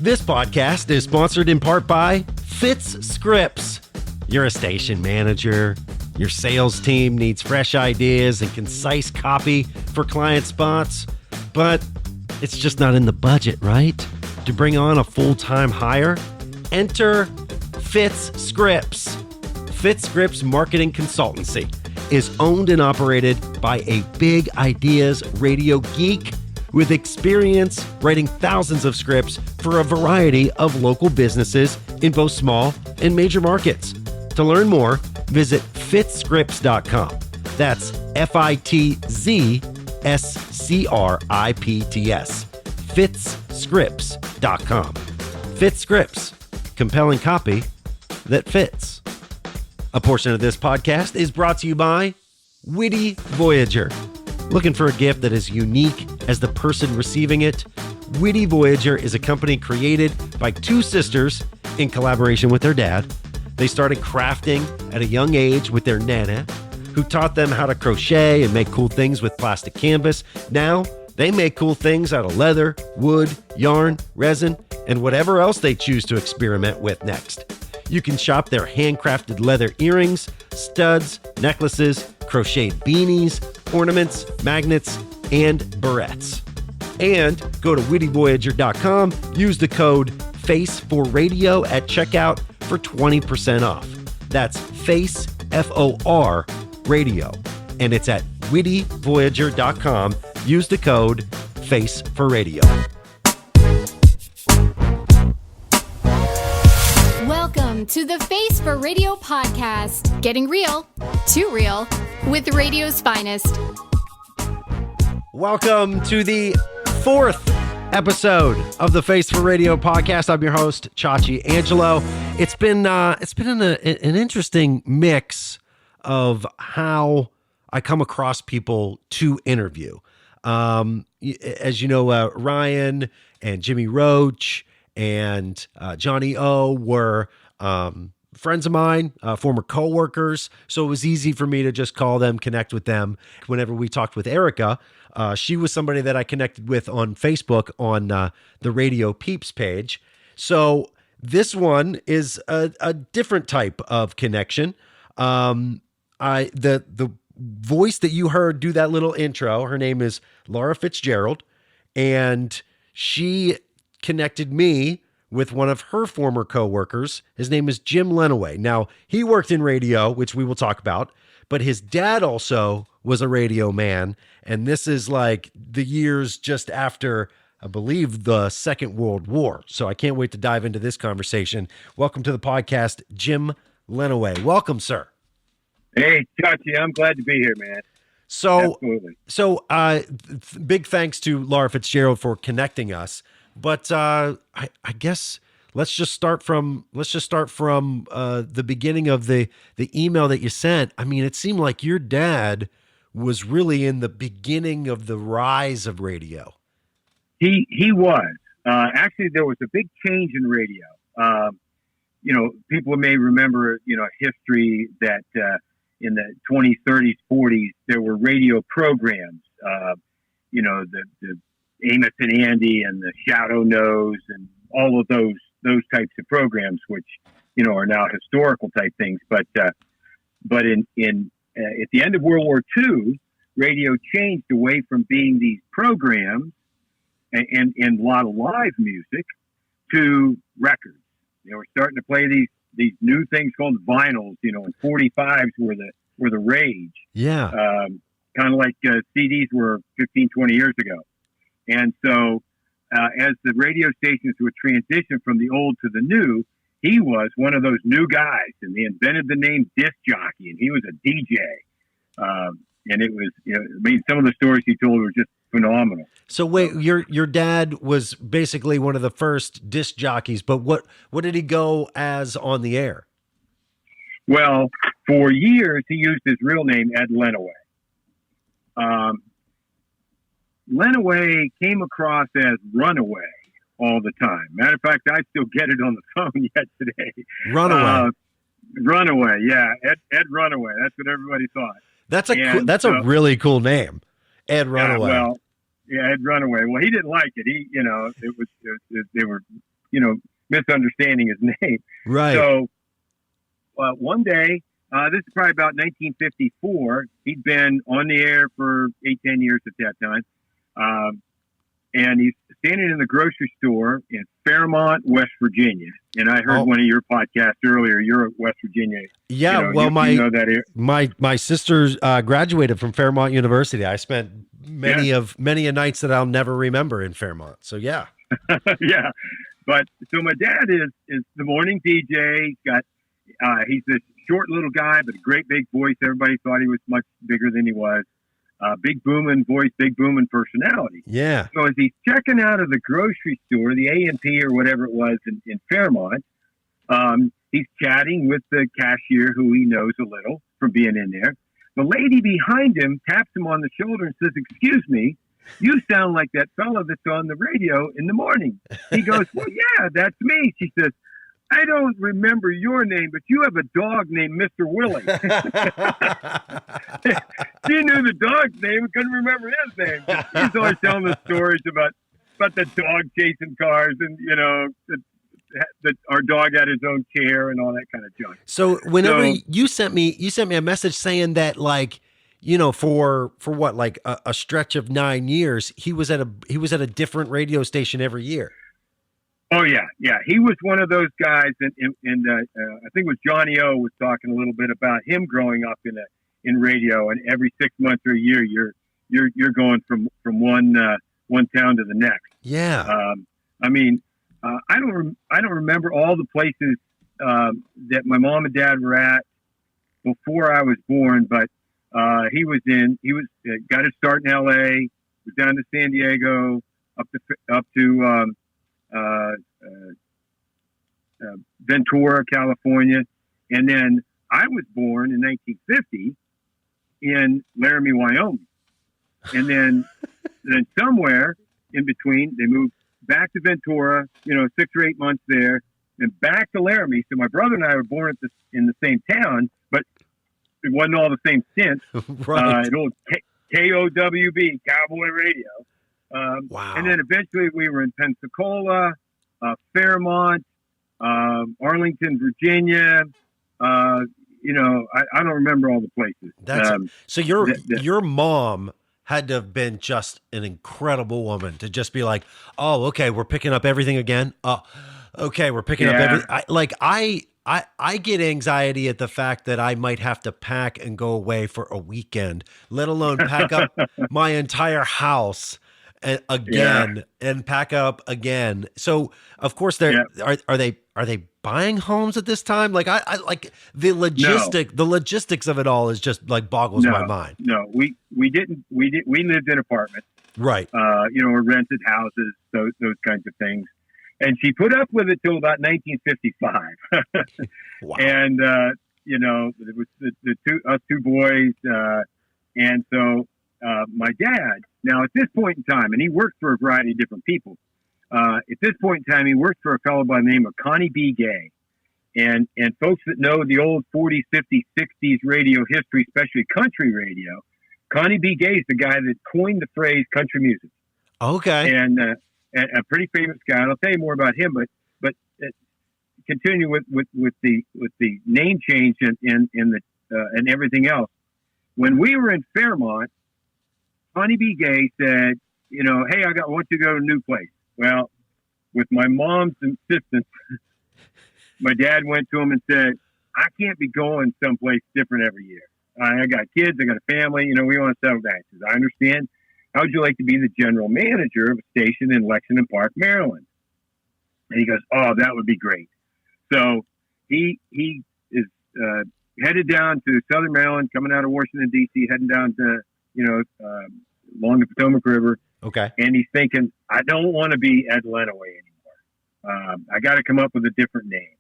This podcast is sponsored in part by Fitz Scripts. You're a station manager. Your sales team needs fresh ideas and concise copy for client spots, but it's just not in the budget, right? To bring on a full-time hire, enter Fitz Scripts. Fitz Scripts Marketing Consultancy is owned and operated by a big ideas radio geek with experience writing thousands of scripts for a variety of local businesses in both small and major markets. To learn more, visit fitzscripts.com. That's FITZSCRIPTS. fitzscripts.com. Fitz Scripts, compelling copy that fits. A portion of this podcast is brought to you by Witty Voyager. Looking for a gift that is unique as the person receiving it? Witty Voyager is a company created by two sisters in collaboration with their dad. They started crafting at a young age with their nana, who taught them how to crochet and make cool things with plastic canvas. Now, they make cool things out of leather, wood, yarn, resin, and whatever else they choose to experiment with next. You can shop their handcrafted leather earrings, studs, necklaces, crocheted beanies, ornaments, magnets, and barrettes. And go to wittyvoyager.com, use the code FACE4Radio at checkout for 20% off. That's FACE, F-O-R, radio. And it's at wittyvoyager.com. Use the code FACE4Radio. Welcome to the Face for Radio podcast, getting real, too real, with radio's finest. Welcome to the fourth episode of the Face for Radio podcast. I'm your host, Chachi Angelo. It's been an interesting mix of how I come across people to interview. As you know, Ryan and Jimmy Roach and Johnny O were friends of mine, former coworkers. So it was easy for me to just call them, connect with them. Whenever we talked with Erica, she was somebody that I connected with on Facebook on the Radio Peeps page. So this one is a different type of connection. The voice that you heard do that little intro, her name is Laura Fitzgerald, and she connected me with one of her former coworkers. His name is Jim Lenaway. Now, he worked in radio, which we will talk about, but his dad also was a radio man, and this is like the years just after, I believe, the Second World War. So I can't wait to dive into this conversation. Welcome to the podcast, Jim Lenaway. Welcome, sir. Hey, Chachi, I'm glad to be here, man. So, Absolutely. Big thanks to Laura Fitzgerald for connecting us. But I guess let's just start from the beginning of the email that you sent. I mean, it seemed like your dad was really in the beginning of the rise of radio. He was. Actually, there was a big change in radio. People may remember, history that in the 20s, 30s, 40s, there were radio programs, the Amos and Andy and the Shadow Knows and all of those types of programs, which, are now historical type things. But at the end of World War II, radio changed away from being these programs and a lot of live music to records. We're starting to play these new things called vinyls, and 45s were the rage. Yeah. Kind of like CDs were 15, 20 years ago. And so as the radio stations would transition from the old to the new, he was one of those new guys, and they invented the name disc jockey, and he was a DJ. And it was, some of the stories he told were just phenomenal. So wait, your dad was basically one of the first disc jockeys, but what did he go as on the air? Well, for years, he used his real name, Ed Lenaway. Lenaway came across as Runaway all the time. Matter of fact, I still get it on the phone yet today. Runaway. Runaway, yeah. Ed Runaway. That's what everybody thought. That's a really cool name. Ed Runaway. Ed Runaway. Well, he didn't like it. They were misunderstanding his name. Right. So one day, this is probably about 1954. He'd been on the air for 8-10 years at that time. And he's standing in the grocery store in Fairmont, West Virginia. And I heard one of your podcasts earlier. You're at West Virginia. Yeah, you know that area. My sister graduated from Fairmont University. I spent many a nights that I'll never remember in Fairmont. So yeah. Yeah. But so my dad is the morning DJ. He's this short little guy, but a great big voice. Everybody thought he was much bigger than he was. Big booming voice, big booming personality. Yeah. So as he's checking out of the grocery store, the A&P or whatever it was in Fairmont, he's chatting with the cashier who he knows a little from being in there. The lady behind him taps him on the shoulder and says, "Excuse me, you sound like that fellow that's on the radio in the morning." He goes, "Well, yeah, that's me." She says, "I don't remember your name, but you have a dog named Mr. Willie." She knew the dog's name, couldn't remember his name. He's always telling the stories about the dog chasing cars, and that our dog had his own chair and all that kind of junk. So whenever you sent me a message saying that, like, for what, like a stretch of 9 years, he was at a different radio station every year. Oh yeah. He was one of those guys, and I think it was Johnny O was talking a little bit about him growing up in radio, and every 6 months or a year, you're going from one town to the next. Yeah. I don't remember all the places that my mom and dad were at before I was born, but he got his start in L.A., was down to San Diego, up to Ventura, California, and then I was born in 1950 in Laramie, Wyoming, and then somewhere in between they moved back to Ventura, 6 or 8 months there, and back to Laramie. So my brother and I were born in the same town, but it wasn't all the same stint. Right. An old KOWB, Cowboy Radio. Wow. And then eventually we were in Pensacola, Fairmont, Arlington, Virginia. I don't remember all the places. So your mom had to have been just an incredible woman to just be like, "Oh, okay, we're picking up everything again. Okay, we're picking up everything." I get anxiety at the fact that I might have to pack and go away for a weekend, let alone pack up my entire house again and pack up again. So of course are they buying homes at this time? Like I like the logistics of it all is just like boggles my mind. No, we didn't. We lived in apartments, right? Or rented houses, those kinds of things. And she put up with it till about 1955. Wow. And it was us two boys, and so my dad. Now at this point in time, and he worked for a variety of different people. At this point in time, he worked for a fellow by the name of Connie B. Gay. And folks that know the old 40s, 50s, 60s radio history, especially country radio, Connie B. Gay is the guy that coined the phrase country music. Okay. And a pretty famous guy. And I'll tell you more about him, but continue with the name change and everything else. When we were in Fairmont, Connie B. Gay said, "Hey, I want you to go to a new place." Well, with my mom's insistence, my dad went to him and said, "I can't be going someplace different every year. I got kids, I got a family, we want to settle down." He says, "I understand. How would you like to be the general manager of a station in Lexington Park, Maryland?" And he goes, "Oh, that would be great." So he is headed down to Southern Maryland, coming out of Washington, D.C., heading down to, along the Potomac River. Okay. And he's thinking, "I don't want to be Ed Lenaway anymore. I got to come up with a different name."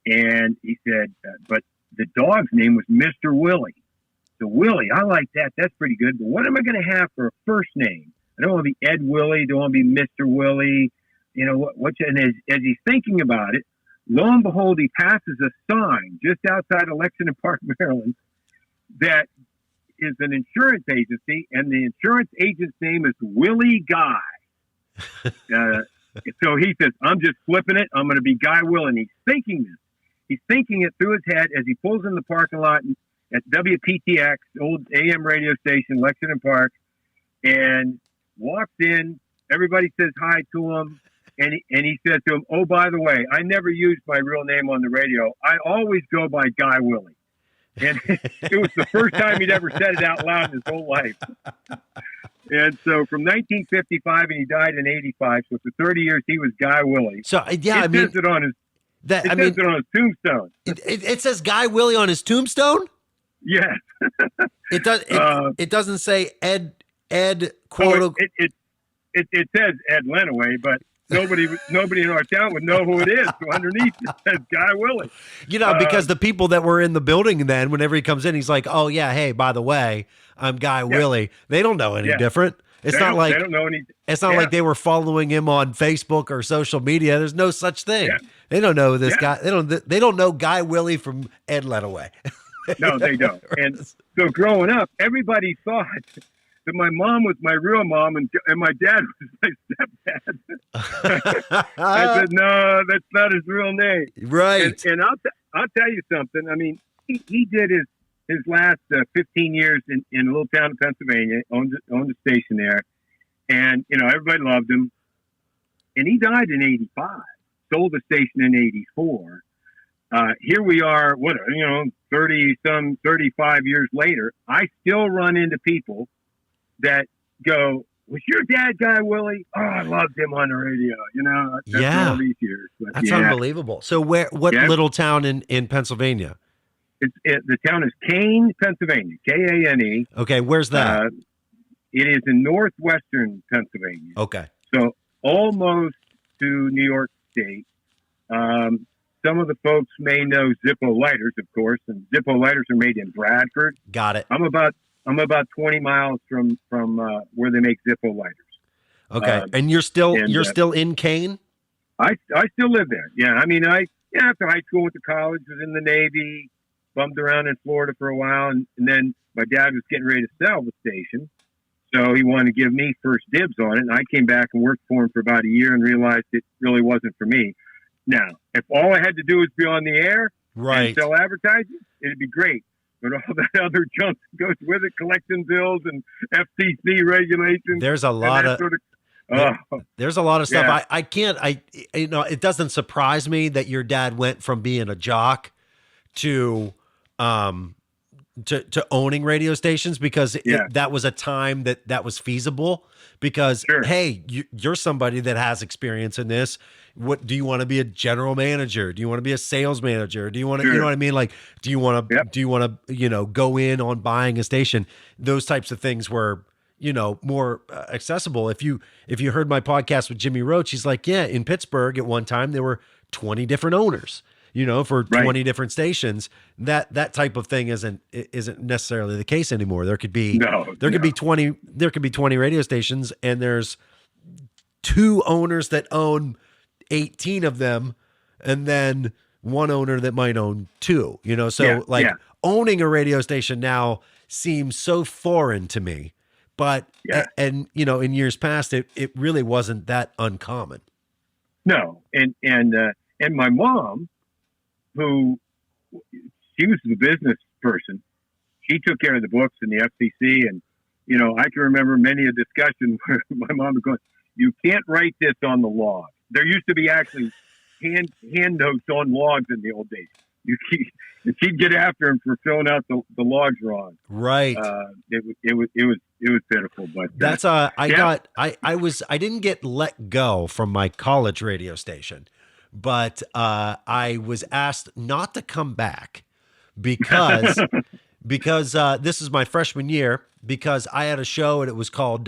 And he said, but the dog's name was Mr. Willie. So Willie, I like that. That's pretty good. But what am I going to have for a first name? I don't want to be Ed Willie. Don't want to be Mr. Willie. And as he's thinking about it, lo and behold, he passes a sign just outside of Lexington Park, Maryland, that is an insurance agency, and the insurance agent's name is Willie Guy. So he says, I'm just flipping it. I'm going to be Guy Will. And he's thinking this. He's thinking it through his head as he pulls in the parking lot at WPTX, old AM radio station, Lexington Park, and walks in. Everybody says hi to him. And he says to him, oh, by the way, I never used my real name on the radio. I always go by Guy Willie. And it was the first time he'd ever said it out loud in his whole life. And so from 1955, and he died in 85. So for 30 years, he was Guy Willie. So, yeah, it says it on his tombstone. It says Guy Willie on his tombstone? Yes. It does. It doesn't say Ed quote. It says Ed Lenaway, but nobody in our town would know who it is. So underneath it says Guy Willie. Because the people that were in the building then, whenever he comes in, he's like, oh yeah, hey, by the way, I'm Guy Willie. They don't know any different. It's not like they don't know any. It's not like they were following him on Facebook or social media. There's no such thing. Yeah. They don't know this guy. They don't know Guy Willie from Ed Lenaway. No, they don't. And so growing up, everybody thought that my mom was my real mom and my dad was my stepdad. I said, no, that's not his real name. Right. And I'll tell you something. I mean, he did his last 15 years in a little town in Pennsylvania, owned a station there. And, everybody loved him. And he died in 85, sold the station in 84. Here we are, 35 years later. I still run into people that go, was your dad Guy Willie? Oh, I loved him on the radio, after all these years. But, that's unbelievable. So what little town in Pennsylvania? The town is Kane, Pennsylvania, Kane. Okay, where's that? It is in northwestern Pennsylvania. Okay. So almost to New York State. Some of the folks may know Zippo lighters, of course, and Zippo lighters are made in Bradford. Got it. I'm about 20 miles from where they make Zippo lighters. Okay, and you're still in Kane? I still live there. Yeah, I mean, after high school, went to college, was in the Navy, bummed around in Florida for a while, and then my dad was getting ready to sell the station, so he wanted to give me first dibs on it, and I came back and worked for him for about a year and realized it really wasn't for me. Now, if all I had to do was be on the air and sell advertising, it'd be great. But all that other junk goes with it, collection bills and FCC regulations. There's a lot of there's a lot of stuff. Yeah. I can't. It doesn't surprise me that your dad went from being a jock to owning radio stations, because that was a time that was feasible. Because hey, you're somebody that has experience in this. What do you want to be, a general manager? Do you want to be a sales manager? Do you want to, you know what I mean? Like, do you want to, go in on buying a station? Those types of things were, more accessible. If you heard my podcast with Jimmy Roach, he's like, yeah, in Pittsburgh at one time, there were 20 different owners, for 20 different stations. That type of thing isn't necessarily the case anymore. There could be, could be 20 radio stations, and there's 2 owners that own 18 of them, and then one owner that might own 2, owning a radio station now seems so foreign to me, but, in years past, it really wasn't that uncommon. No. And my mom, who she was the business person, she took care of the books and the FCC. And, I can remember many a discussion where my mom was going, you can't write this on the log. There used to be actually hand notes on logs in the old days. She'd get after him for filling out the logs wrong. Right. It was pitiful, but that's I didn't get let go from my college radio station, but I was asked not to come back because this is my freshman year, because I had a show and it was called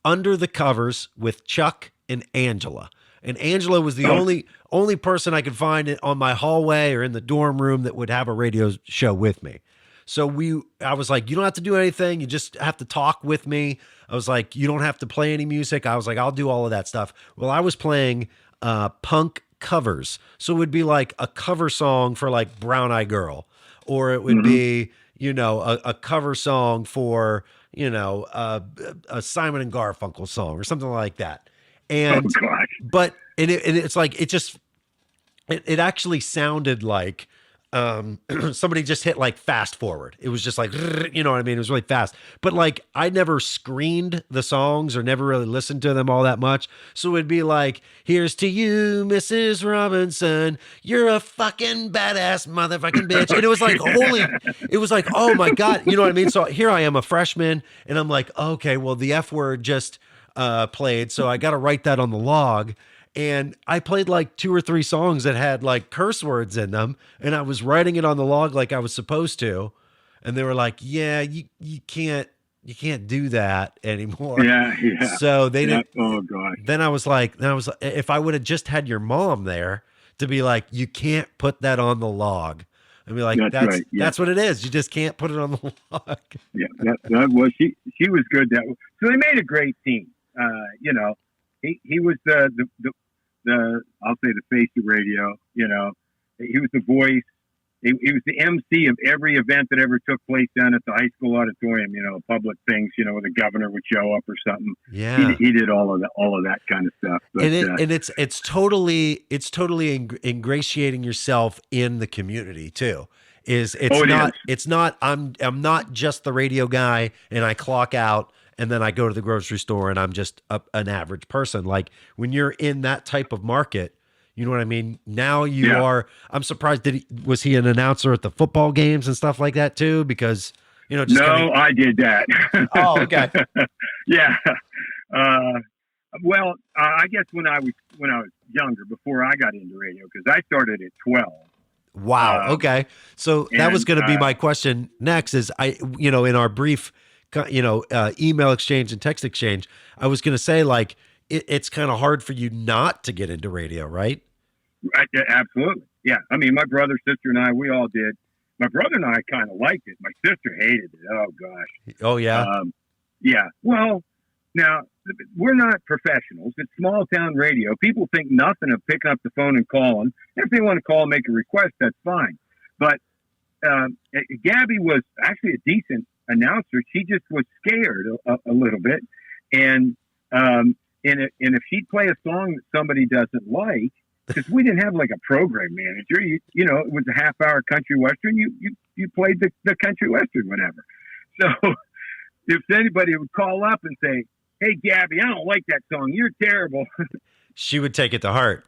Under the Covers with Chuck and Angela. And Angela was the only person I could find on my hallway or in the dorm room that would have a radio show with me. So I was like, you don't have to do anything. You just have to talk with me. I was like, you don't have to play any music. I was like, I'll do all of that stuff. Well, I was playing punk covers. So it would be like a cover song for like Brown Eyed Girl, or it would be, a cover song for, a Simon and Garfunkel song or something like that. And but it's like it actually sounded like somebody just hit like fast forward. It was just like, you know what I mean? It was really fast. But like I never screened the songs or never really listened to them all that much. So it'd be like, here's to you, Mrs. Robinson. You're a fucking badass motherfucking bitch. And it was like, it was like, oh my God. You know what I mean? So here I am, a freshman, and I'm like, okay, well, the F word just played. So I got to write that on the log. And I played like 2 or 3 songs that had like curse words in them, and I was writing it on the log like I was supposed to. And they were like, "Yeah, you can't do that anymore." Yeah. So they didn't. Oh God. Then I was like, if I would have just had your mom there to be like, "You can't put that on the log," I'd be like, "That's right. Yeah. That's what it is. You just can't put it on the log." Yeah, that was she was good. So they made a great team. You know, he was the I'll say the face of radio. You know, he was the voice. He was the MC of every event that ever took place down at the high school auditorium. You know, public things. You know, where the governor would show up or something. Yeah, he did all of that kind of stuff. But, and it's totally ingratiating yourself in the community too. It's not I'm not just the radio guy and I clock out and then I go to the grocery store and I'm just an average person. Like when you're in that type of market, you know what I mean? Now you are. I'm surprised. Was he an announcer at the football games and stuff like that too? Because I did that. Oh, okay. Yeah. Well, I guess when I was younger, before I got into radio, because I started at 12. Wow. Okay. So that was going to be my question next. Is in our brief, email exchange and text exchange, I was going to say like it's kind of hard for you not to get into radio, right? Right. Yeah, absolutely. Yeah. I mean, my brother, sister, and I, we all did. My brother and I kind of liked it. My sister hated it. Oh gosh. Oh yeah. Yeah. Well, now we're not professionals. It's small town radio. People think nothing of picking up the phone and calling. If they want to call and make a request, that's fine. But Gabby was actually a decent announcer. She just was scared a little bit, and if she'd play a song that somebody doesn't like, because we didn't have like a program manager, you know, it was a half-hour country western. You played the country western, whatever. So if anybody would call up and say, "Hey, Gabby, I don't like that song. You're terrible," she would take it to heart.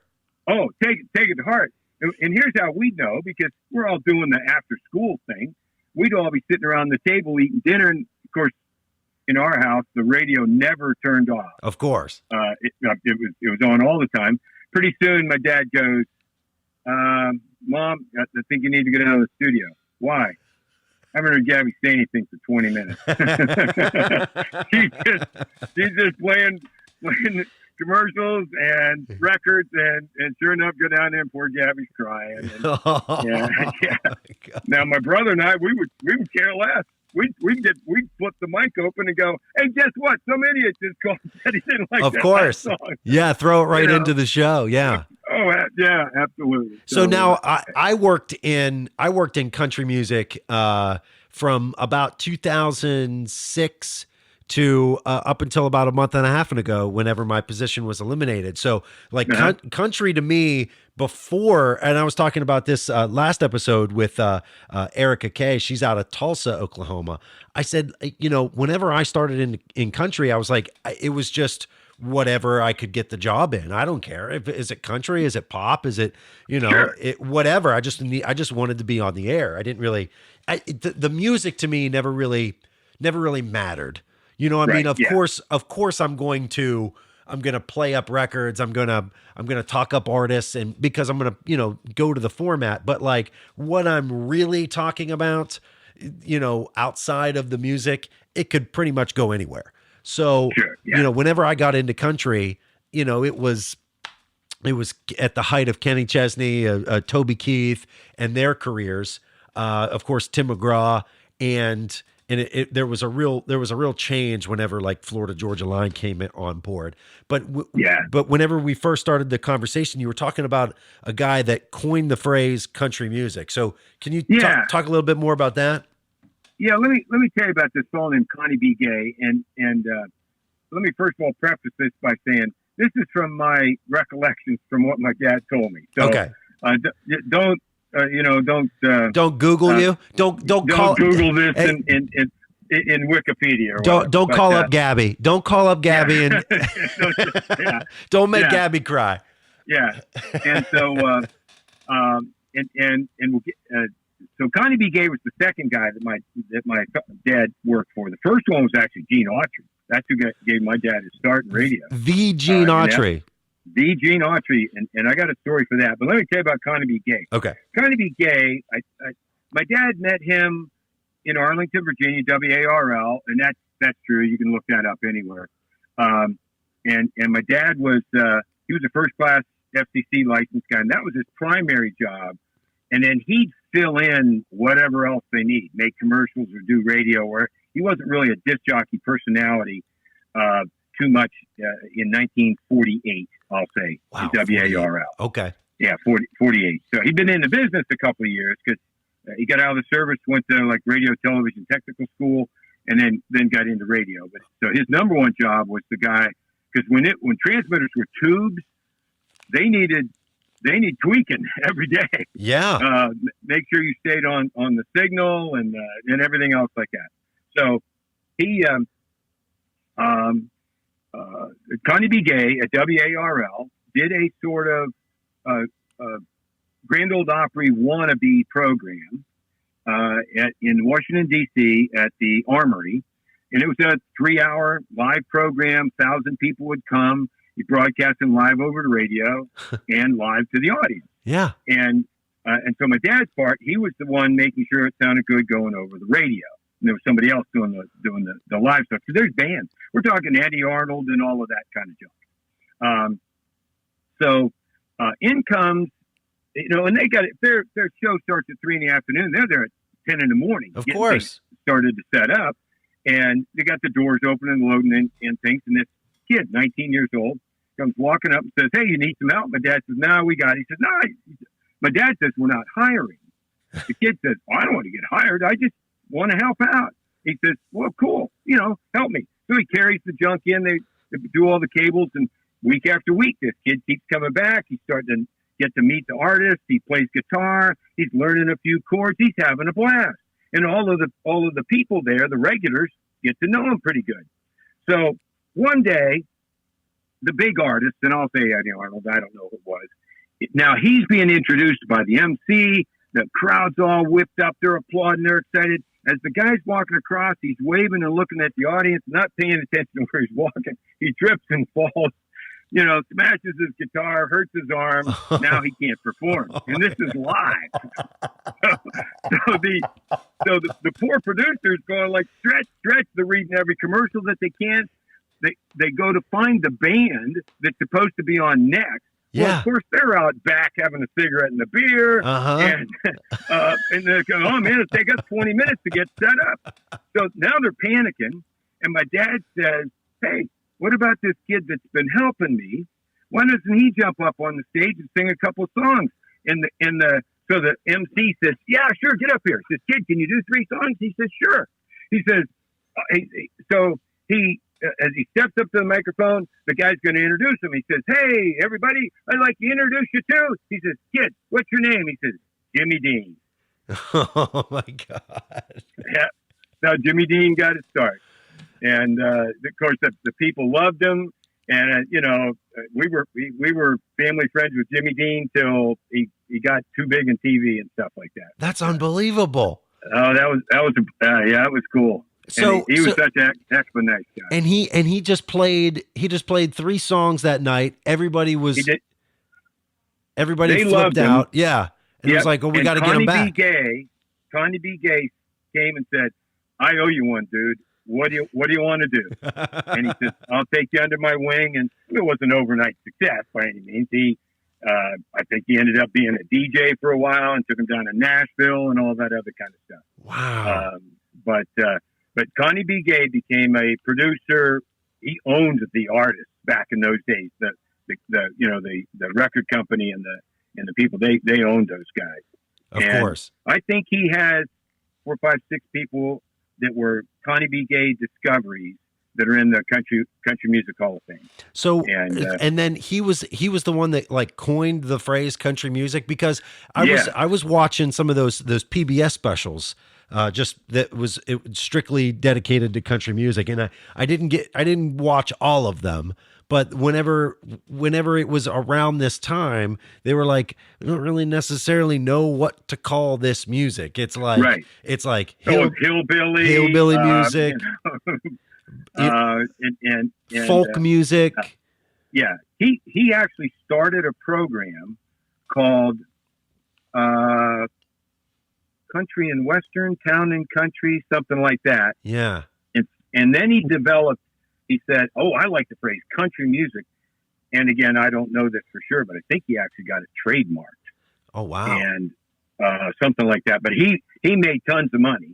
Oh, take it to heart. And here's how we know, because we're all doing the after-school thing. We'd all be sitting around the table eating dinner, and of course, in our house, the radio never turned off. Of course, it was on all the time. Pretty soon, my dad goes, "Mom, I think you need to get out of the studio." Why? I haven't heard Gabby say anything for 20 minutes. she's just playing commercials and records, and sure enough, go down there and poor Gabby's crying. And, yeah. Now, my brother and I, we would care less. We'd flip the mic open and go, "Hey, guess what? Some idiot just called and said he didn't like that last song." Yeah, throw it right into the show. Yeah. Oh, yeah, absolutely. So now I worked in country music from about 2006 to up until about a month and a half ago, whenever my position was eliminated. So like country to me before, and I was talking about this last episode with Erica Kay. She's out of Tulsa, Oklahoma. I said, whenever I started in country, I was like, it was just whatever I could get the job in. I don't care. Is it country? Is it pop? Is it, Sure. Whatever. I just wanted to be on the air. I didn't really, the music to me never really mattered. You know what I mean? Of course I'm going to play up records. I'm going to talk up artists, and because I'm going to, go to the format, but like what I'm really talking about, outside of the music, it could pretty much go anywhere. So, sure, yeah. Whenever I got into country, it was at the height of Kenny Chesney, Toby Keith, and their careers. Of course, Tim McGraw, and there was a real change whenever like Florida Georgia Line came on board. But but whenever we first started the conversation, you were talking about a guy that coined the phrase country music. So can you talk a little bit more about that? Yeah, let me tell you about this fellow named Connie B. Gay, and let me first of all preface this by saying this is from my recollections from what my dad told me. So, okay. Don't Don't Google you. Don't call Google this hey, in Wikipedia. Or don't call up Gabby. Don't call up Gabby and don't make Gabby cry. Yeah, and so and we'll get, so Connie B. Gay was the second guy that my dad worked for. The first one was actually Gene Autry. That's who gave my dad his start in radio. The Gene Autry. The Gene Autry, and I got a story for that. But let me tell you about Connie B. Gay. Okay. Connie B. Gay, my dad met him in Arlington, Virginia, WARL, and that's true. You can look that up anywhere. And my dad was he was a first class FCC licensed guy, and that was his primary job. And then he'd fill in whatever else they need, make commercials or do radio. Or he wasn't really a disc jockey personality too much in 1948, I'll say, wow, in WARL. Okay. Yeah, 48. So he'd been in the business a couple of years because he got out of the service, went to like radio, television, technical school, and then got into radio. But so his number one job was the guy, because when transmitters were tubes, they need tweaking every day. Yeah. Make sure you stayed on the signal and everything else like that. So he, Connie B. Gay at WARL did a sort of Grand Ole Opry wannabe program in Washington, D.C. at the Armory. And it was a 3-hour live program. 1,000 people would come. He broadcast them live over the radio and live to the audience. Yeah. And so my dad's part, he was the one making sure it sounded good going over the radio. And there was somebody else doing the live stuff. So there's bands. We're talking Eddie Arnold and all of that kind of junk. So in comes, and they got it. Their show starts at 3 p.m. They're there at 10 a.m. Of course. Started to set up, and they got the doors open and loading and things. And this kid, 19 years old, comes walking up and says, "Hey, you need some help?" My dad says, "No, we got it." He says, "No." My dad says, "We're not hiring." The kid says, "I don't want to get hired. I just want to help out." He says, "Well, cool. Help me." So he carries the junk in. They do all the cables, and week after week, this kid keeps coming back. He's starting to get to meet the artist. He plays guitar. He's learning a few chords. He's having a blast. And all of the people there, the regulars, get to know him pretty good. So one day, the big artist, and I'll say Eddie Arnold, I don't know who it was. Now he's being introduced by the MC. The crowd's all whipped up. They're applauding. They're excited. As the guy's walking across, he's waving and looking at the audience, not paying attention to where he's walking. He trips and falls, smashes his guitar, hurts his arm. Now he can't perform. And this is live. So the poor producers going like, stretch. They're reading every commercial that they can. They go to find the band that's supposed to be on next. Yeah. Well, of course, they're out back having a cigarette and a beer. Uh-huh. And they're going, "Oh, man, it'll take us 20 minutes to get set up." So now they're panicking. And my dad says, "Hey, what about this kid that's been helping me? Why doesn't he jump up on the stage and sing a couple songs?" So the MC says, "Yeah, sure, get up here." He says, "Kid, can you do 3 songs?" He says, "Sure." He says, as he steps up to the microphone, the guy's going to introduce him. He says, "Hey, everybody, I'd like to introduce you too." He says, "Kid, what's your name?" He says, "Jimmy Dean." Oh my God. Yeah. So Jimmy Dean got his start. And, of course, the people loved him. And, we were family friends with Jimmy Dean till he got too big in TV and stuff like that. That's unbelievable. Oh, that was cool. So and he was such an excellent nice guy. And he just played 3 songs that night. Everybody flipped out. Yeah. And it was like, "Oh, we got to get him back." Connie B. Gay came and said, "I owe you one, dude. What do you want to do?" And he says, "I'll take you under my wing." And it wasn't overnight success by any means. I think he ended up being a DJ for a while and took him down to Nashville and all that other kind of stuff. Wow. But Connie B. Gay became a producer. He owned the artists back in those days. The record company and the people they owned those guys. Of course. I think he had 4, 5, 6 people that were Connie B. Gay discoveries that are in the country music Hall of Fame. So and then he was the one that like coined the phrase country music, because I was watching some of those PBS specials it was strictly dedicated to country music, and I didn't watch all of them, but whenever it was around this time, they were like, we don't really necessarily know what to call this music. It's like hillbilly music. And folk music. He actually started a program called Country and Western, Town and Country, something like that. Yeah. And then he said, I like the phrase country music. And again, I don't know this for sure, but I think he actually got it trademarked. Oh, wow. And something like that. But he made tons of money.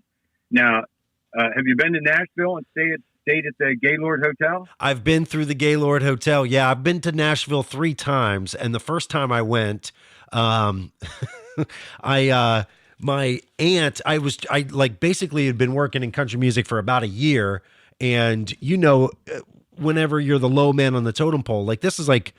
Now, have you been to Nashville and stayed at the Gaylord Hotel? I've been through the Gaylord Hotel. Yeah, I've been to Nashville 3 times, and the first time I went, my aunt, I basically had been working in country music for about a year, and whenever you're the low man on the totem pole, like this is like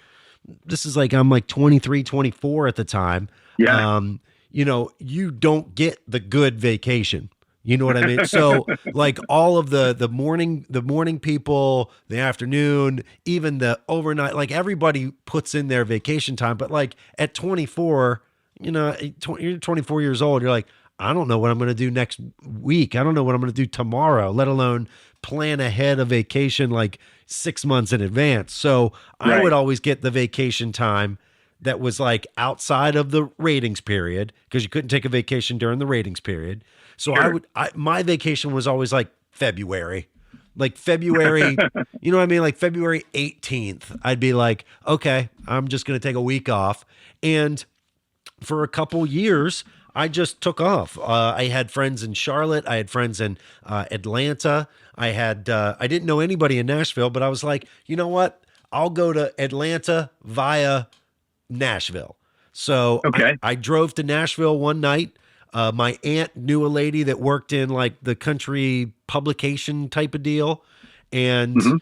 I'm like 23, 24 at the time. Yeah. You don't get the good vacation. You know what I mean? So like all of the morning people, the afternoon, even the overnight, like everybody puts in their vacation time. But like at 24, you're 24 years old. You're like, I don't know what I'm going to do next week. I don't know what I'm going to do tomorrow, let alone plan ahead a vacation like 6 months in advance. So I would always get the vacation time that was like outside of the ratings period, because you couldn't take a vacation during the ratings period. So sure. My vacation was always like February, you know what I mean? Like February 18th, I'd be like, okay, I'm just going to take a week off. And for a couple years, I just took off. I had friends in Charlotte. I had friends in Atlanta. I didn't know anybody in Nashville, but I was like, you know what? I'll go to Atlanta via Nashville. So okay. I drove to Nashville one night. My aunt knew a lady that worked in like the country publication type of deal. And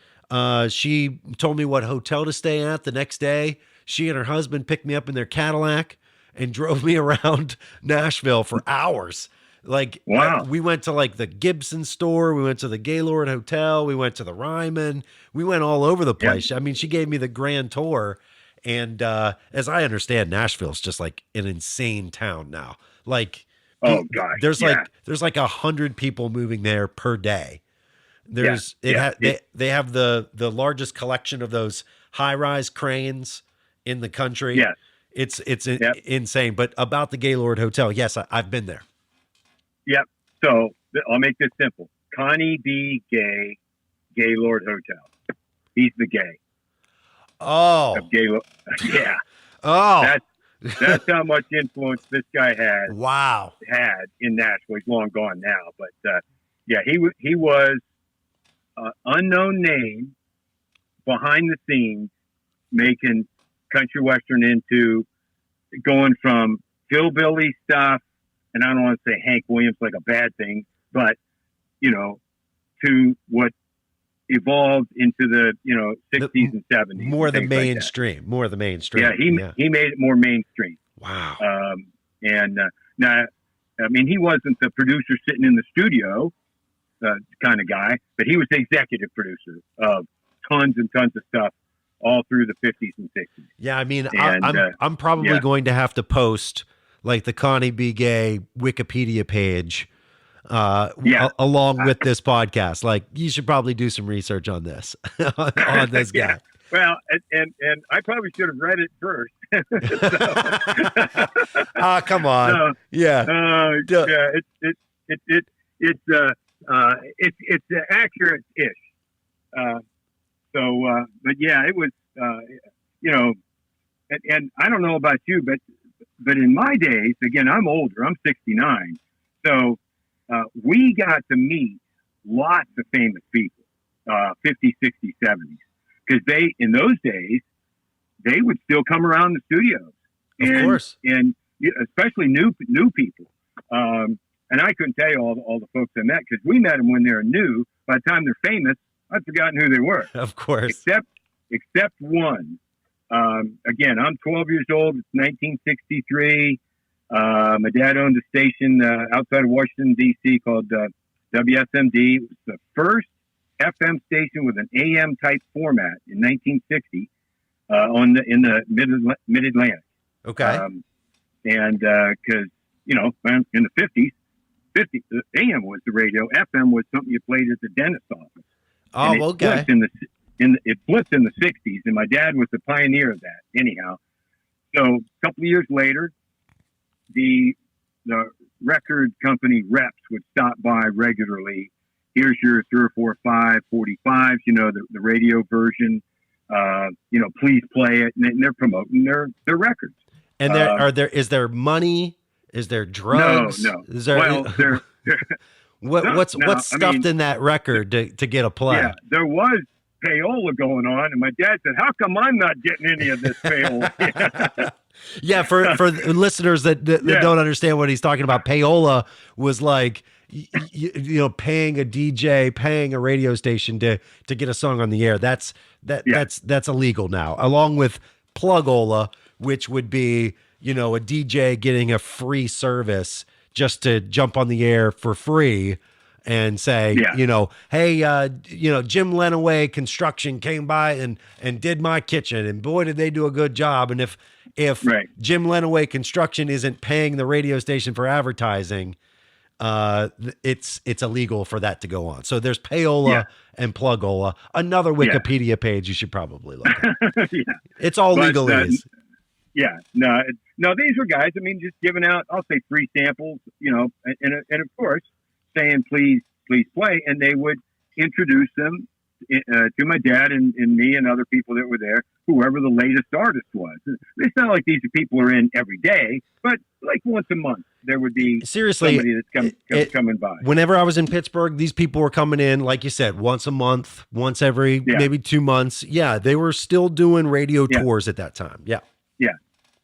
she told me what hotel to stay at the next day. She and her husband picked me up in their Cadillac and drove me around Nashville for hours. Like, wow. We went to like the Gibson store. We went to the Gaylord Hotel. We went to the Ryman. We went all over the place. Yeah. I mean, she gave me the grand tour. And as I understand, Nashville's just like an insane town now. Like, oh gosh, there's like 100 people moving there per day. They have the largest collection of those high-rise cranes in the country. Yes. It's insane. But about the Gaylord Hotel, yes, I've been there. Yep. So I'll make this simple. Connie B. Gay, Gaylord Hotel. He's the gay. Oh. Of Gaylord. Yeah. Oh. That's how much influence this guy had. Wow. Had in Nashville. He's long gone now, but he was an unknown name behind the scenes, making country western into going from hillbilly stuff, and I don't want to say Hank Williams like a bad thing, but to what evolved into the 60s and 70s. More the mainstream. Like more the mainstream. Yeah, he made it more mainstream. Wow. Now, I mean, he wasn't the producer sitting in the studio kind of guy, but he was the executive producer of tons and tons of stuff all through the 50s and 60s. Yeah, I mean, I'm probably going to have to post like the Connie B. Gay Wikipedia page along with this podcast. Like, you should probably do some research on this, on this guy. Yeah. Well, and I probably should have read it first. Come on. It's accurate-ish. But yeah, it was, and I don't know about you, but in my days, again, I'm older, I'm 69. So, we got to meet lots of famous people, 50s, 60s, 70s, because in those days, they would still come around the studios. Of course. And especially new people. And I couldn't tell you all the folks I met, because we met them when they were new. By the time they're famous, I'd forgotten who they were. Of course. Except one. Again, I'm 12 years old. It's 1963. My dad owned a station outside of Washington, D.C. called WSMD. It was the first FM station with an AM type format in 1960 in the mid-Atlantic. Okay. And because, in the 50s, AM was the radio. FM was something you played at the dentist's office. Oh, and okay. It flipped in the 60s, and my dad was the pioneer of that, anyhow. So a couple of years later, the record company reps would stop by regularly. Here's your 3 or 4 or 5 45s, the radio version. Please play it, and they're promoting their records. And is there money? Is there drugs? No. Is there, Well, what's stuffed in that record to get a play? Yeah, there was payola going on, and my dad said, "How come I'm not getting any of this payola?" Yeah, for listeners that don't understand what he's talking about, payola was like paying a DJ, paying a radio station to get a song on the air. That's illegal now, along with plugola, which would be a DJ getting a free service just to jump on the air for free and say, hey, Jim Lenaway Construction came by and did my kitchen, and boy, did they do a good job. And if Jim Lenaway Construction isn't paying the radio station for advertising, it's illegal for that to go on. So there's payola and plugola. Another Wikipedia page you should probably look at. It's all legalese. No, these were guys, just giving out, I'll say, free samples, and of course saying, please play. And they would introduce them to my dad and me and other people that were there, whoever the latest artist was. It's not like these people are in every day, but like once a month, there would be somebody that's coming by. Whenever I was in Pittsburgh, these people were coming in, like you said, once a month, once every maybe 2 months. Yeah, they were still doing radio tours at that time. Yeah. Yeah.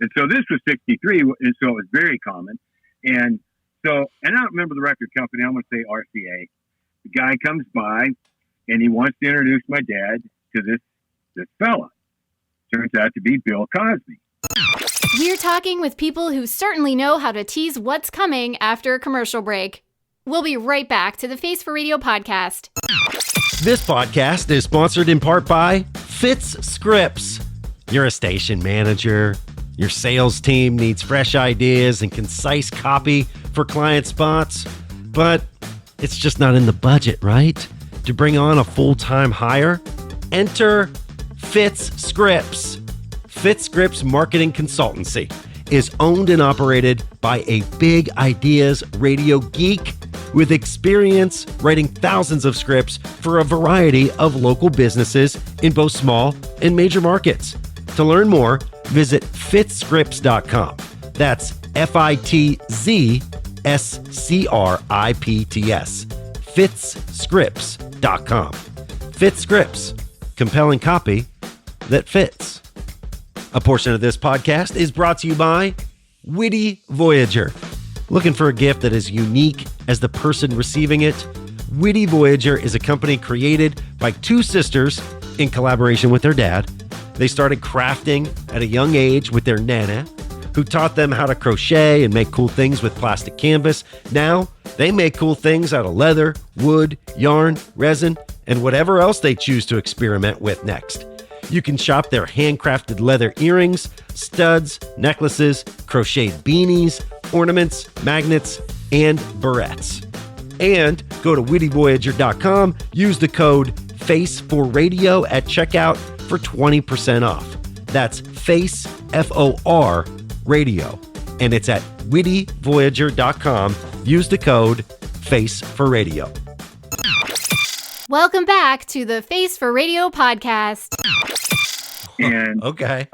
And so this was 63, and so it was very common. And I don't remember the record company. I'm going to say RCA. The guy comes by, and he wants to introduce my dad to this fella. Turns out to be Bill Cosby. We're talking with people who certainly know how to tease what's coming after a commercial break. We'll be right back to the Face for Radio podcast. This podcast is sponsored in part by Fitz Scripts. You're a station manager. Your sales team needs fresh ideas and concise copy for client spots, but it's just not in the budget, right? To bring on a full-time hire? Enter Fitz Scripts. Fitz Scripts Marketing Consultancy is owned and operated by a big ideas radio geek with experience writing thousands of scripts for a variety of local businesses in both small and major markets. To learn more, visit fitzscripts.com. That's FITZSCRIPTS. fitzscripts.com. Fitz Scripts, compelling copy that fits. A portion of this podcast is brought to you by Witty Voyager. Looking for a gift that is unique as the person receiving it? Witty Voyager is a company created by two sisters in collaboration with their dad. They started crafting at a young age with their nana, who taught them how to crochet and make cool things with plastic canvas. Now, they make cool things out of leather, wood, yarn, resin, and whatever else they choose to experiment with next. You can shop their handcrafted leather earrings, studs, necklaces, crocheted beanies, ornaments, magnets, and barrettes. And go to wittyvoyager.com, use the code FACE4Radio at checkout for 20% off. That's FACE, F-O-R, radio. And it's at wittyvoyager.com. Use the code FACE4Radio. Welcome back to the Face for Radio podcast. And okay.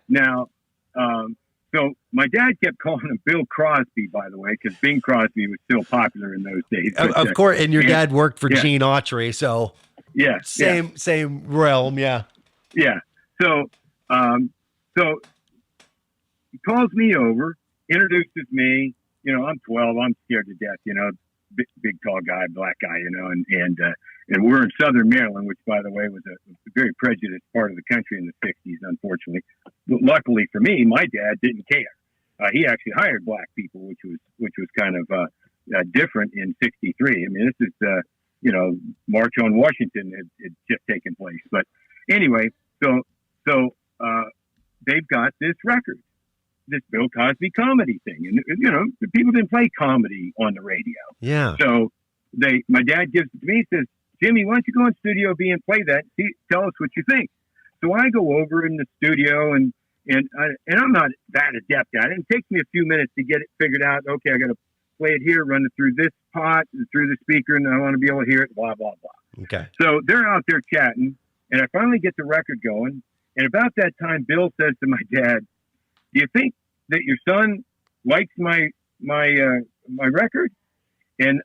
Now, so my dad kept calling him Bill Crosby, by the way, because Bing Crosby was still popular in those days. Of course, and your dad worked for Gene Autry, so same realm, yeah. Yeah. So he calls me over, introduces me. I'm 12. I'm scared to death. big tall guy, black guy, and we're in Southern Maryland, which, by the way, was a very prejudiced part of the country in the '60s, unfortunately. But luckily for me, my dad didn't care. He actually hired black people, which was kind of different in '63. I mean, this is March on Washington had just taken place. But anyway, so they've got this record, this Bill Cosby comedy thing, and people didn't play comedy on the radio. Yeah. So my dad gives it to me. He says, "Jimmy, why don't you go in Studio B and play that? Tell us what you think." So I go over in the studio and I'm not that adept at it. It takes me a few minutes to get it figured out. Okay, I got to play it here, run it through this pot, through the speaker, and I want to be able to hear it, blah, blah, blah. Okay. So they're out there chatting, and I finally get the record going. And about that time, Bill says to my dad, "Do you think that your son likes my record?" And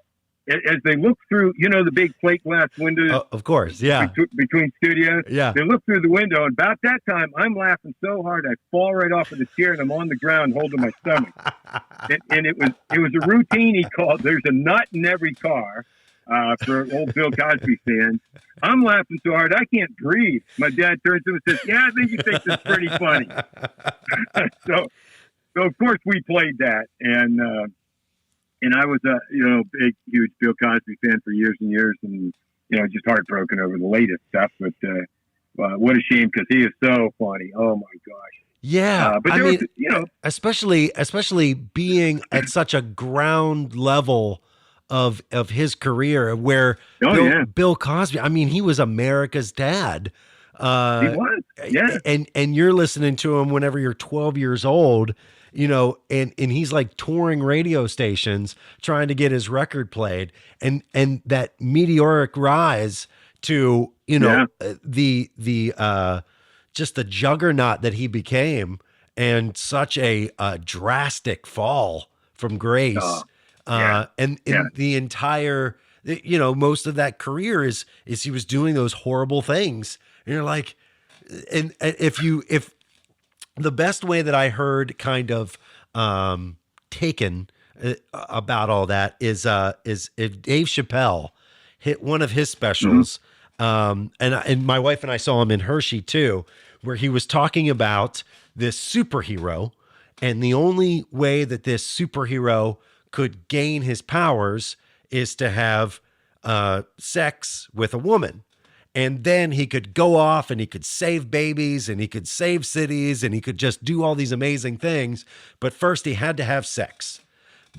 as they look through, the big plate glass windows, of course, yeah, between studios, yeah, they look through the window. And about that time, I'm laughing so hard I fall right off of the chair, and I'm on the ground holding my stomach. and it was a routine he called. There's a nut in every car. For old Bill Cosby fans, I'm laughing so hard I can't breathe. My dad turns to him and says, "Yeah, I think you think this is pretty funny." So of course we played that, and I was a big, huge Bill Cosby fan for years and years, and just heartbroken over the latest stuff. But what a shame, because he is so funny. Oh my gosh. Yeah, but especially being at such a ground level of his career, where Bill Cosby, I mean, he was America's dad. He was, yeah. And you're listening to him whenever you're 12 years old, and he's like touring radio stations trying to get his record played, and that meteoric rise to the just the juggernaut that he became, and such a drastic fall from grace. And the entire, most of that career is he was doing those horrible things. And you're like, and if the best way that I heard kind of taken about all that is if Dave Chappelle hit one of his specials, and my wife and I saw him in Hershey too, where he was talking about this superhero, and the only way that this superhero could gain his powers is to have sex with a woman. And then he could go off and he could save babies and he could save cities and he could just do all these amazing things. But first he had to have sex.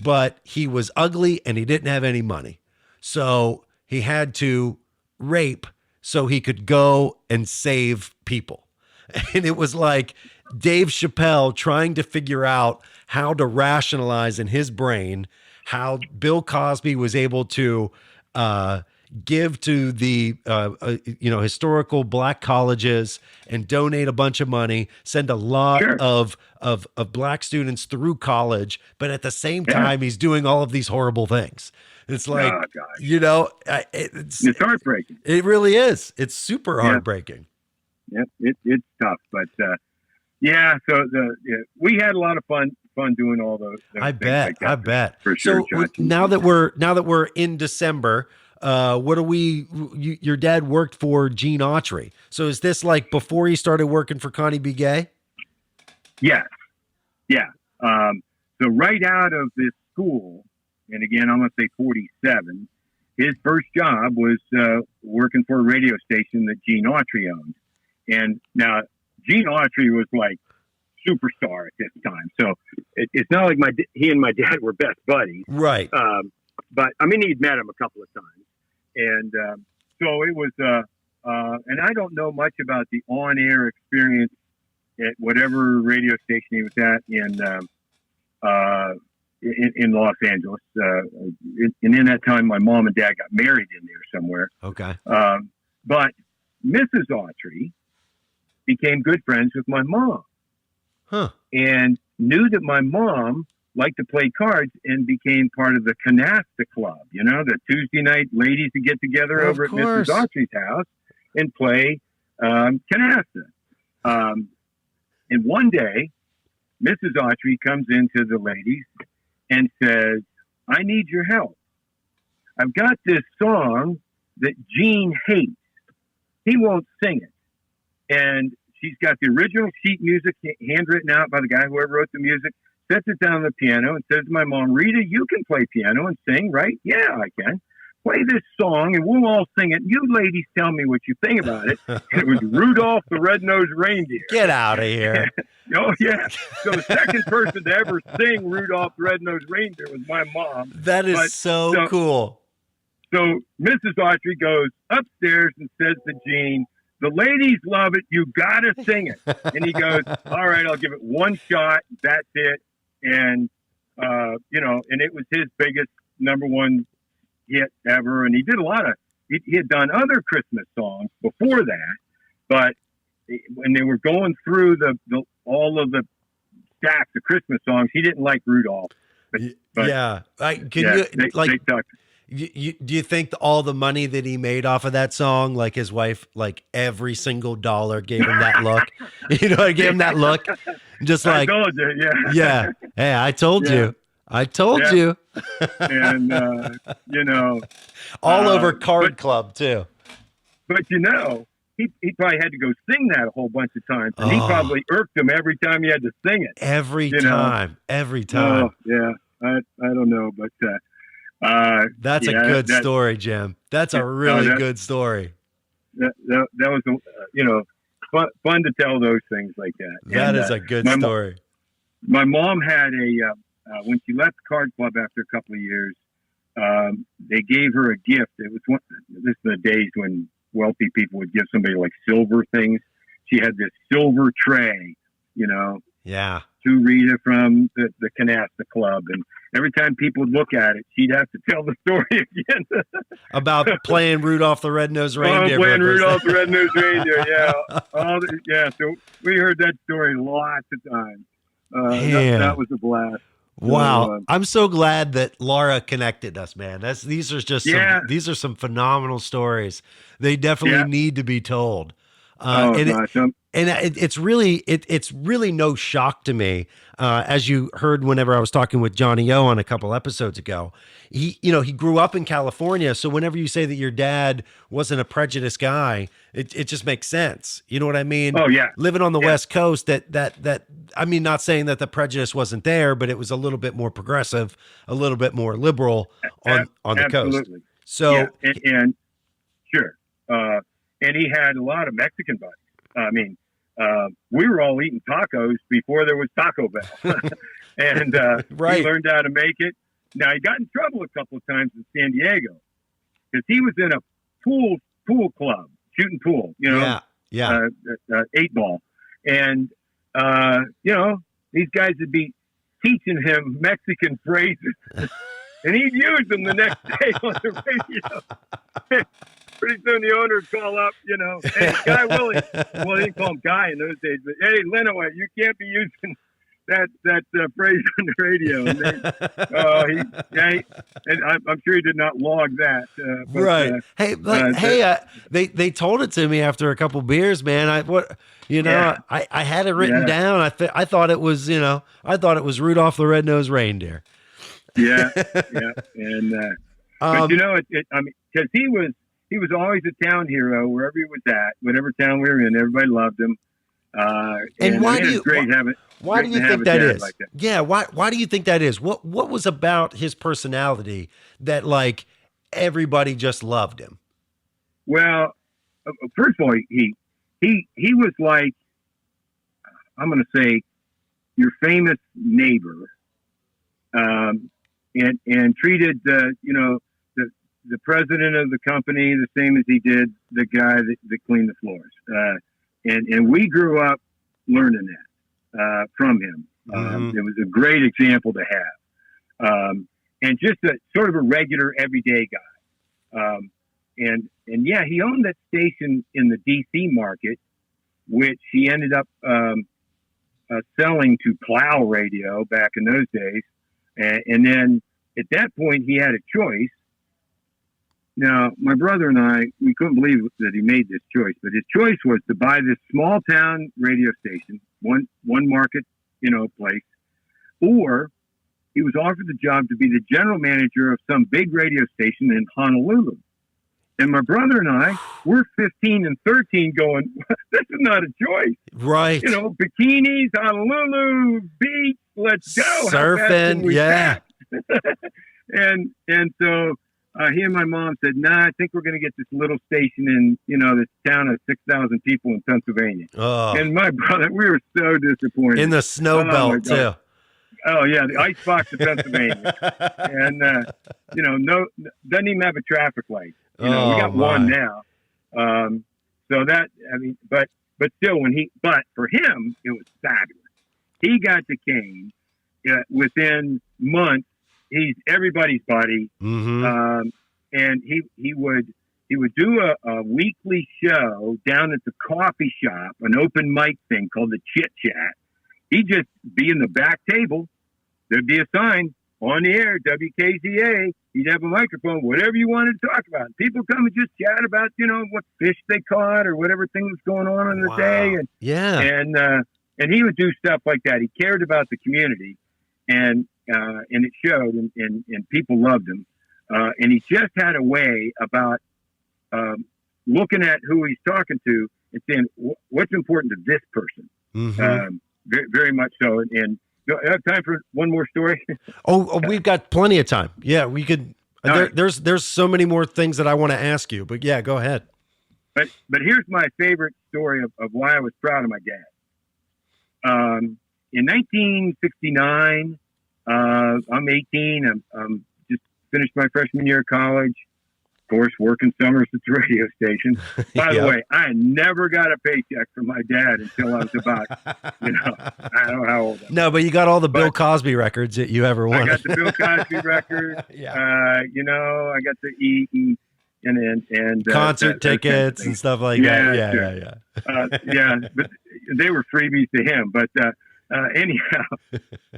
But he was ugly and he didn't have any money. So he had to rape so he could go and save people. And it was like Dave Chappelle trying to figure out how to rationalize in his brain how Bill Cosby was able to give to the historical black colleges and donate a bunch of money, send a lot of black students through college, but at the same time he's doing all of these horrible things. It's like, it's heartbreaking. It really is. It's super heartbreaking. Yep, it's tough, but we had a lot of fun doing all those I bet. For sure. So now that we're in December, your dad worked for Gene Autry. So is this like before he started working for Connie B. Gay? Yes. Yeah. So right out of this school, and again, I'm going to say 47, his first job was working for a radio station that Gene Autry owned. And now Gene Autry was like superstar at this time. So it's not like he and my dad were best buddies. Right. But I mean, he'd met him a couple of times. And so it was, and I don't know much about the on-air experience at whatever radio station he was at in Los Angeles. And in that time, my mom and dad got married in there somewhere. Okay. But Mrs. Autry became good friends with my mom. Huh. And knew that my mom liked to play cards and became part of the Canasta Club, the Tuesday night ladies would get together over at Mrs. Autry's house and play Canasta. And one day, Mrs. Autry comes into the ladies and says, "I need your help." I've got this song that Gene hates. He won't sing it. And she's got the original sheet music handwritten out by the guy whoever wrote the music, sets it down on the piano and says to my mom, Rita, you can play piano and sing, right? Yeah, I can. Play this song and we'll all sing it. You ladies tell me what you think about it. And it was Rudolph the Red-Nosed Reindeer. Get out of here. Oh, yeah. So the second person to ever sing Rudolph the Red-Nosed Reindeer was my mom. That is so cool. So Mrs. Autry goes upstairs and says to Gene, the ladies love it. You got to sing it. And he goes, all right, I'll give it one shot. That's it. And, and it was his biggest number one hit ever. And he did he had done other Christmas songs before that. But when they were going through all of the stacks of Christmas songs, he didn't like Rudolph. But yeah. They sucked. Do you think all the money that he made off of that song, like his wife, like every single dollar gave him that look? I gave him that look. Just like, I told you, yeah. Hey, I told you. I told you. And, all over Card Club, too. But, he probably had to go sing that a whole bunch of times. And he probably irked him every time he had to sing it. Every time. Oh, yeah. I don't know, but... that's a good story, Jim. That's a really good story. That was, fun to tell those things like that. That is a good story. My mom had when she left Card Club after a couple of years, they gave her a gift. It was this is the days when wealthy people would give somebody like silver things. She had this silver tray, Yeah. To Rita from the Canasta Club. And every time people would look at it, she'd have to tell the story again. About playing Rudolph the Red-Nosed Reindeer. Playing Rudolph the Red-Nosed Reindeer, yeah. So we heard that story lots of times. That was a blast. Wow. So, I'm so glad that Laura connected us, man. These are some phenomenal stories. They definitely need to be told. It's really no shock to me, as you heard whenever I was talking with Johnny O on a couple episodes ago. He grew up in California, so whenever you say that your dad wasn't a prejudiced guy, it just makes sense. You know what I mean? Oh yeah. Living on the West Coast, that I mean, not saying that the prejudice wasn't there, but it was a little bit more progressive, a little bit more liberal on the coast. So and sure. And he had a lot of Mexican buddies. I mean, we were all eating tacos before there was Taco Bell. And he learned how to make it. Now, he got in trouble a couple of times in San Diego because he was in a pool club, shooting pool, 8 ball. And, these guys would be teaching him Mexican phrases. And he'd use them the next day on the radio. Pretty soon the owner would call up, hey, Guy Willie. Well, they didn't call him Guy in those days, but hey, Lenaway, you can't be using that phrase on the radio. And I'm sure he did not log that. They told it to me after a couple beers, man. I had it written down. I thought it was, Rudolph the Red-Nosed Reindeer. Yeah. And, but because he was always a town hero wherever he was at, whatever town we were in. Everybody loved him. And why do you think that is? Like that. Yeah, why do you think that is? What was about his personality that like everybody just loved him? Well, first of all, he was like, I'm going to say, your famous neighbor, and treated the president of the company the same as he did the guy that cleaned the floors. And we grew up learning that from him. It was a great example to have. And just a sort of a regular everyday guy. And he owned that station in the DC market, which he ended up selling to Plow Radio back in those days. And then at that point, he had a choice. Now, my brother and I, we couldn't believe that he made this choice, but his choice was to buy this small town radio station, one market, place, or he was offered the job to be the general manager of some big radio station in Honolulu. And my brother and I, we're 15 and 13 going, this is not a choice. Right. You know, bikinis, Honolulu, beach, let's go. Surfing, yeah. and so he and my mom said, nah, I think we're going to get this little station in, you know, this town of 6,000 people in Pennsylvania. Oh. And my brother, we were so disappointed. In the snow belt, too. Oh, yeah, the ice box of Pennsylvania. And, you know, doesn't even have a traffic light. You know, we got one now. So that, I mean, but still, but for him, it was fabulous. He got the cane within months. He's everybody's buddy. Mm-hmm. And he would do a weekly show down at the coffee shop, an open mic thing called the Chit Chat. He'd just be in the back table. There'd be a sign on the air, WKZA. He'd have a microphone, whatever you wanted to talk about. People come and just chat about, you know, what fish they caught or whatever thing was going on in the day. And, yeah. And he would do stuff like that. He cared about the community, and it showed, and people loved him. And he just had a way about looking at who he's talking to and saying, what's important to this person? Mm-hmm. Very, very much so. And I have time for one more story. We've got plenty of time. Yeah, we could. Right. There's so many more things that I want to ask you, but yeah, go ahead. But here's my favorite story of why I was proud of my dad. In 1969, I'm 18. I'm just finished my freshman year of college. Of course, working summers at the radio station. By the way, I never got a paycheck from my dad until I was about, you know, I don't know how old I was. No, but you got all the Bill Cosby records that you ever wanted. I got the Bill Cosby record. Yeah. You know, I got to eat and concert tickets and stuff like that. Yeah. Yeah, but they were freebies to him. But anyhow,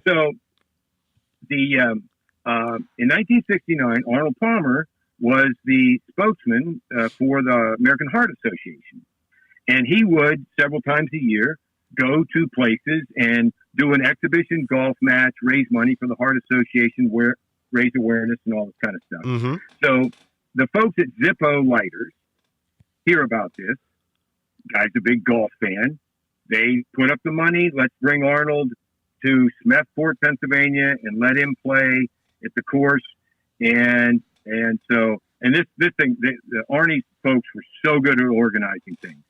so in 1969, Arnold Palmer was the spokesman for the American Heart Association. And he would, several times a year, go to places and do an exhibition golf match, raise money for the Heart Association, raise awareness and all this kind of stuff. Mm-hmm. So the folks at Zippo Lighters hear about this. Guy's a big golf fan. They put up the money. Let's bring Arnold to Smethport, Pennsylvania, and let him play at the course. And this thing, the Arnie folks were so good at organizing things.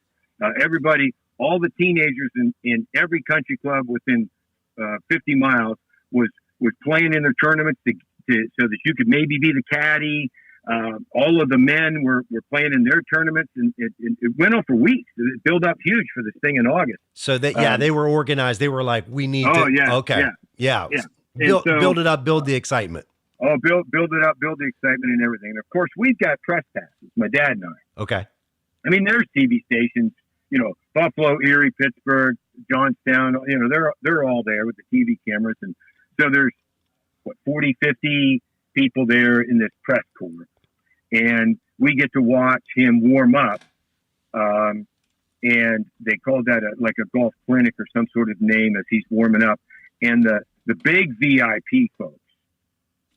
Everybody, all the teenagers in every country club within 50 miles was playing in their tournaments so that you could maybe be the caddy. All of the men were playing in their tournaments, and it went on for weeks. It built up huge for this thing in August. So they were organized. They were like, we need to. Yeah. Okay. Yeah. Build it up, build the excitement. Oh, build it up, build the excitement and everything. And of course, we've got press passes, my dad and I. Okay. I mean, there's TV stations, you know, Buffalo, Erie, Pittsburgh, Johnstown, you know, they're all there with the TV cameras. And so there's 40, 50 people there in this press corps. And we get to watch him warm up. And they called that like a golf clinic or some sort of name as he's warming up. And the big VIP folks,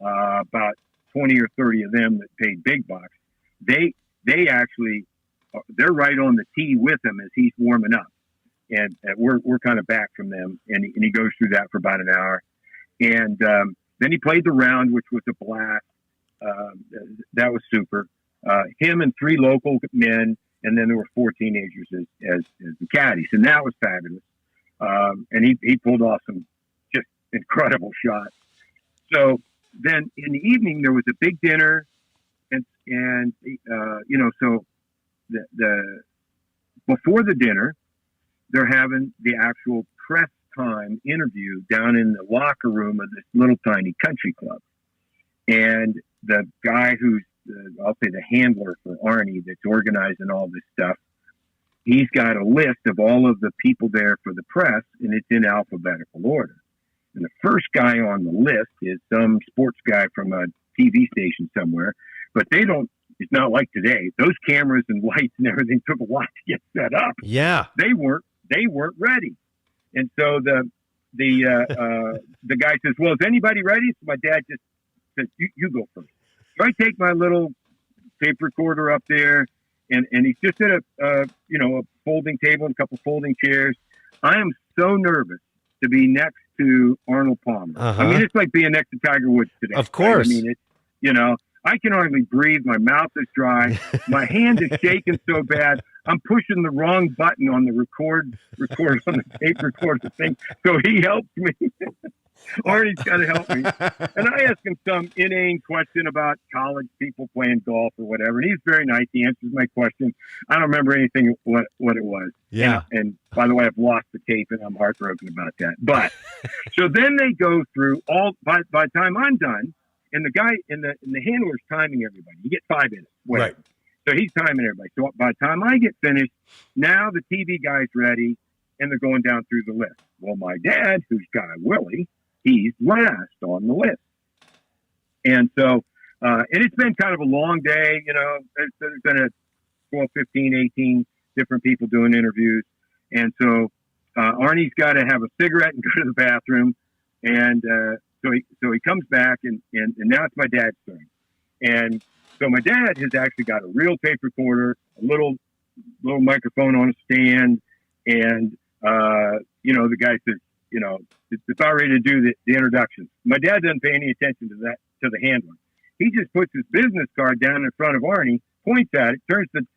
about 20 or 30 of them that paid big bucks, they actually, they're right on the tee with him as he's warming up. And we're kind of back from them. And he goes through that for about an hour. And then he played the round, which was a blast. That was super. Him and 3 local men, and then there were 4 teenagers as the caddies. And that was fabulous. And he pulled off some just incredible shots. So then in the evening, there was a big dinner, and you know, so the before the dinner, they're having the actual press time interview down in the locker room of this little tiny country club. And the guy who's, I'll say the handler for Arnie that's organizing all this stuff, he's got a list of all of the people there for the press, and it's in alphabetical order. And the first guy on the list is some sports guy from a TV station somewhere, but it's not like today. Those cameras and lights and everything took a while to get set up. Yeah. They weren't ready. And so the guy says, "Well, is anybody ready?" So my dad just says, "You go first." So I take my little tape recorder up there, and he's just at a folding table and a couple folding chairs. I am so nervous to be next to Arnold Palmer. I mean, it's like being next to Tiger Woods today. Of course. Right? I mean, it's, I can hardly breathe. My mouth is dry. My hand is shaking so bad. I'm pushing the wrong button on the record on the tape recorder thing. So he helped me. Arnie's got to help me. And I asked him some inane question about college people playing golf or whatever. And he's very nice. He answers my question. I don't remember anything what it was. Yeah. And by the way, I've lost the tape and I'm heartbroken about that. But so then they go through by the time I'm done, and the guy in the handler's timing everybody. You get 5 minutes. Whatever. Right. So he's timing everybody. So by the time I get finished, now the TV guy's ready and they're going down through the list. Well, my dad, who's Guy Willie, he's last on the list. And so, and it's been kind of a long day, there's been 12, 15, 18 different people doing interviews. And so, Arnie's got to have a cigarette and go to the bathroom. And, so he comes back and now it's my dad's turn. And so my dad has actually got a real tape recorder, a little microphone on a stand. And, the guy says, it's about ready to do the introductions. My dad doesn't pay any attention to the handler. He just puts his business card down in front of Arnie, points at it, turns the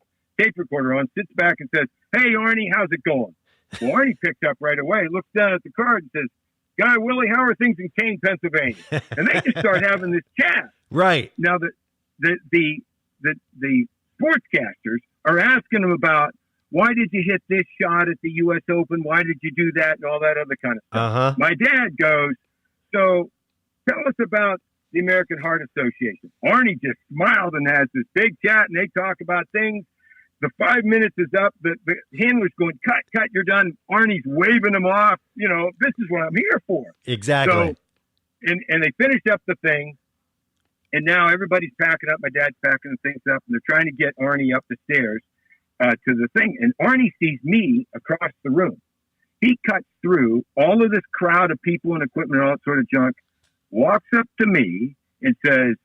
tape recorder on, sits back and says, "Hey, Arnie, how's it going?" Well, Arnie picks up right away, looks down at the card and says, "Guy Willie, how are things in Kane, Pennsylvania?" And they just start having this chat. Right. Now, the sportscasters are asking him about, why did you hit this shot at the U.S. Open? Why did you do that? And all that other kind of stuff. My dad goes, "So tell us about the American Heart Association." Arnie just smiled and has this big chat, and they talk about things. The 5 minutes is up. The handler's going, cut, you're done. Arnie's waving them off. This is what I'm here for. Exactly. So, and they finished up the thing, and now everybody's packing up. My dad's packing the things up, and they're trying to get Arnie up the stairs to the thing. And Arnie sees me across the room. He cuts through all of this crowd of people and equipment and all that sort of junk, walks up to me and says,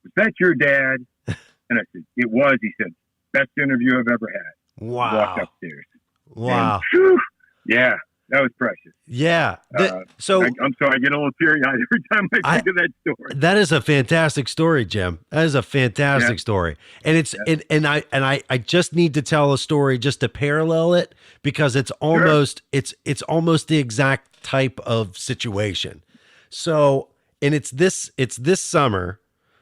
"Was that your dad?" And I said, "It was." He said, "Best interview I've ever had." Wow. Walked upstairs. Wow. And, whew, yeah, that was precious. Yeah. So I'm sorry, I get a little teary-eyed every time I think of that story. That is a fantastic story, Jim. That is a fantastic story. And it's and I just need to tell a story just to parallel it, because it's almost it's almost the exact type of situation. So, and it's this summer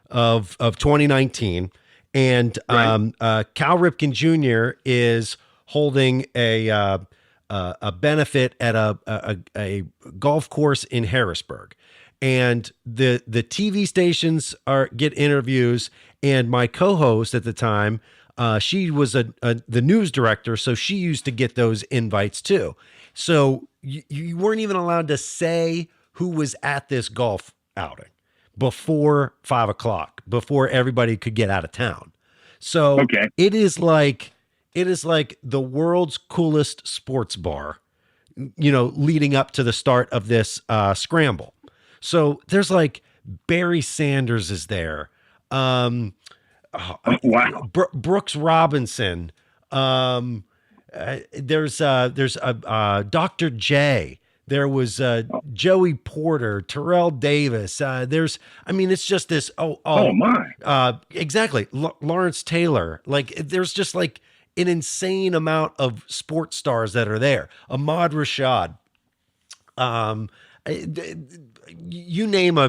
of 2019. And Cal Ripken Jr. is holding a benefit at a golf course in Harrisburg, and the TV stations get interviews. And my co-host at the time, she was the news director, so she used to get those invites too. So you weren't even allowed to say who was at this golf outing before 5 o'clock, before everybody could get out of town. So it is like the world's coolest sports bar, leading up to the start of this scramble. So there's like Barry Sanders is there. Wow. Brooks Robinson. There's Dr. J. There was Joey Porter, Terrell Davis. It's just this. Oh my! Exactly, Lawrence Taylor. Like, there's just like an insane amount of sports stars that are there. Ahmad Rashad. You name a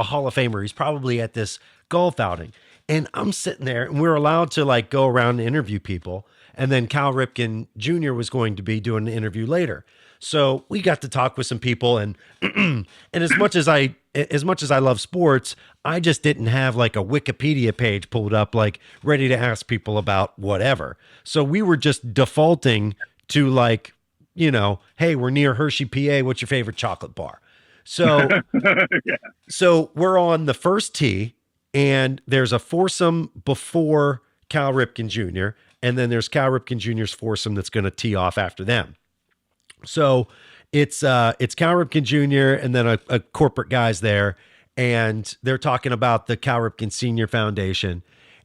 Hall of Famer, he's probably at this golf outing. And I'm sitting there, and we're allowed to like go around and interview people. And then Cal Ripken Jr. was going to be doing an interview later. So we got to talk with some people, and and as much as I love sports, I just didn't have like a Wikipedia page pulled up, like ready to ask people about whatever. So we were just defaulting to like, hey, we're near Hershey, PA. What's your favorite chocolate bar? So, so we're on the first tee, and there's a foursome before Cal Ripken Jr., and then there's Cal Ripken Jr.'s foursome that's going to tee off after them. So, it's Cal Ripken Jr. and then a corporate guy's there, and they're talking about the Cal Ripken Senior Foundation,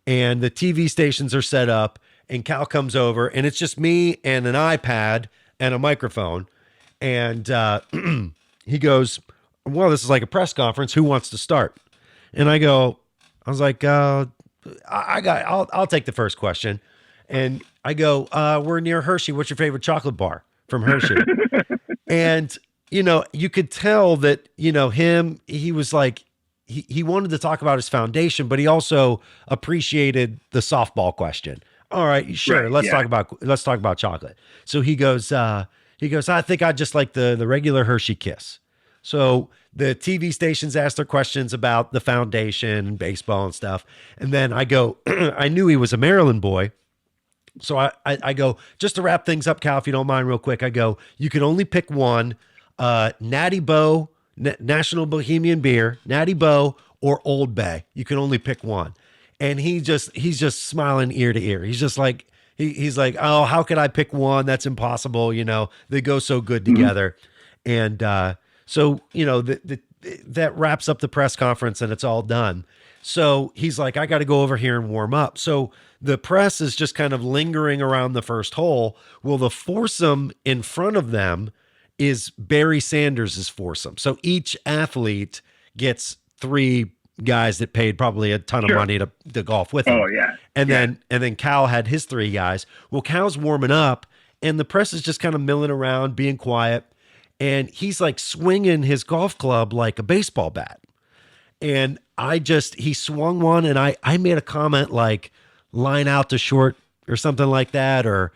and the TV stations are set up, and Cal comes over, and it's just me and an iPad and a microphone, and he goes, well, this is like a press conference. Who wants to start? And I was like, I'll take the first question. And I go, we're near Hershey. What's your favorite chocolate bar from Hershey? And, you could tell that, he was like, he wanted to talk about his foundation, but he also appreciated the softball question. All right, sure. Let's talk about chocolate. So he goes, I think I just like the regular Hershey Kiss. So the TV stations asked their questions about the foundation and baseball and stuff. And then I go, I knew he was a Maryland boy. So I go, just to wrap things up, Cal, if you don't mind real quick, I go, you can only pick one, Natty Boh, National Bohemian Beer, Natty Boh, or Old Bay. You can only pick one. And he's just smiling ear to ear. He's just like, he's like, oh, how could I pick one? That's impossible. They go so good together. And, so, that wraps up the press conference and it's all done. So he's like, I got to go over here and warm up. So the press is just kind of lingering around the first hole. Well, the foursome in front of them is Barry Sanders' foursome. So each athlete gets 3 guys that paid probably a ton of money to golf with him. Oh, yeah. And then Cal had his 3 guys. Well, Cal's warming up and the press is just kind of milling around, being quiet. And he's like swinging his golf club like a baseball bat. And he swung one and I made a comment like line out to short or something like that, or,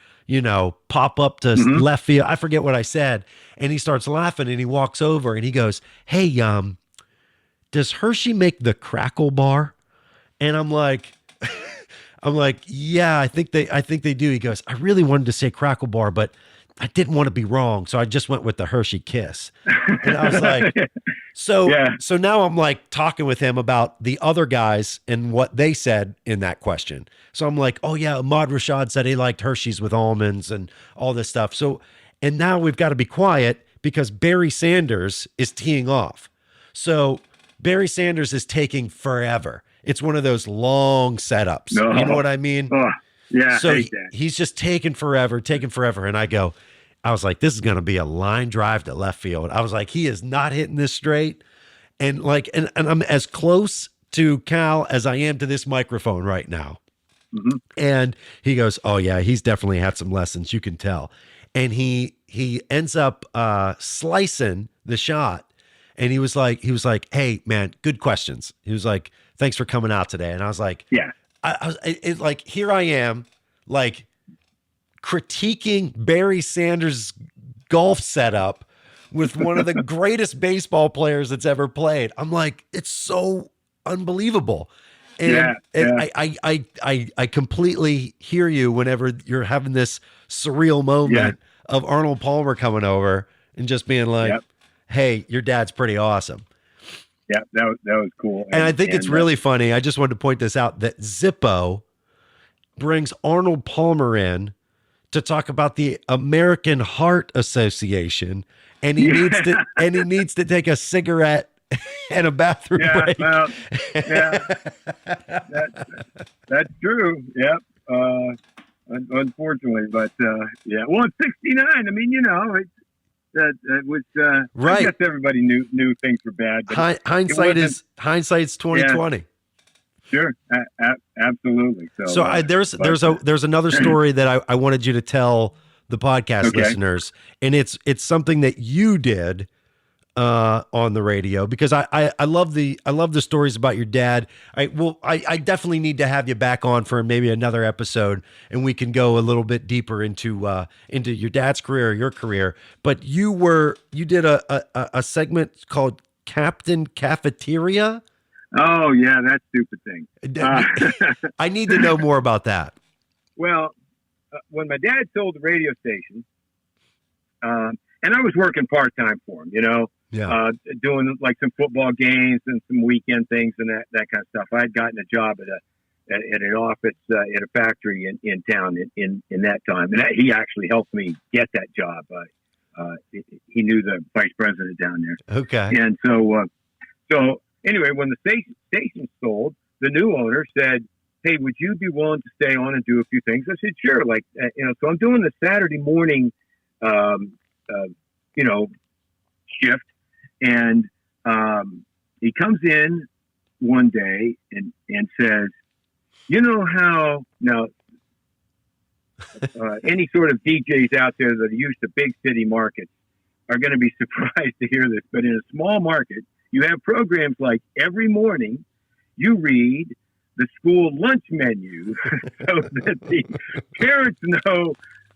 pop up to left field. I forget what I said. And he starts laughing and he walks over and he goes, hey, does Hershey make the Crackle Bar? And I'm like, yeah, I think they do. He goes, I really wanted to say Crackle Bar, but I didn't want to be wrong. So I just went with the Hershey Kiss. And I was like, so now I'm like talking with him about the other guys and what they said in that question. So I'm like, oh yeah, Ahmad Rashad said he liked Hershey's with almonds and all this stuff. So, and now we've got to be quiet because Barry Sanders is teeing off. So Barry Sanders is taking forever. It's one of those long setups. No. You know what I mean? Yeah. So he's just taking forever. And I was like, this is going to be a line drive to left field. I was like, he is not hitting this straight. And like, and I'm as close to Cal as I am to this microphone right now. Mm-hmm. And he goes, oh yeah, he's definitely had some lessons. You can tell. And he ends up slicing the shot. And he was like, hey man, good questions. He was like, thanks for coming out today. And I was like, yeah. Like, here I am, like critiquing Barry Sanders' golf setup with one of the greatest baseball players that's ever played. I'm like, it's so unbelievable. And, I completely hear you whenever you're having this surreal moment of Arnold Palmer coming over and just being like, hey, your dad's pretty awesome. Yeah, that was cool. And I think it's really funny. I just wanted to point this out that Zippo brings Arnold Palmer in to talk about the American Heart Association, and he needs to take a cigarette and a bathroom break. Well, that's true. Yep. Unfortunately, but well, it's 69. I mean, that was right. I guess everybody knew things were bad. But hindsight's 2020. Sure, absolutely. So there's another story that I wanted you to tell the podcast listeners, and it's something that you did on the radio, because I love the stories about your dad. I definitely need to have you back on for maybe another episode, and we can go a little bit deeper into your dad's career, your career. But you did a segment called Captain Cafeteria. Oh yeah, that stupid thing. I need to know more about that. Well, when my dad sold the radio station, and I was working part-time for him, doing like some football games and some weekend things and that kind of stuff. I had gotten a job at an office at a factory in town in that time, and he actually helped me get that job. he knew the vice president down there. Okay. And so anyway, when the station sold, the new owner said, "Hey, would you be willing to stay on and do a few things?" I said, "Sure." Like, so I'm doing the Saturday morning, shift, and he comes in one day and says, "You know how now any sort of DJs out there that are used to big city markets are going to be surprised to hear this, but in a small market, you have programs like every morning you read the school lunch menu so that the parents know,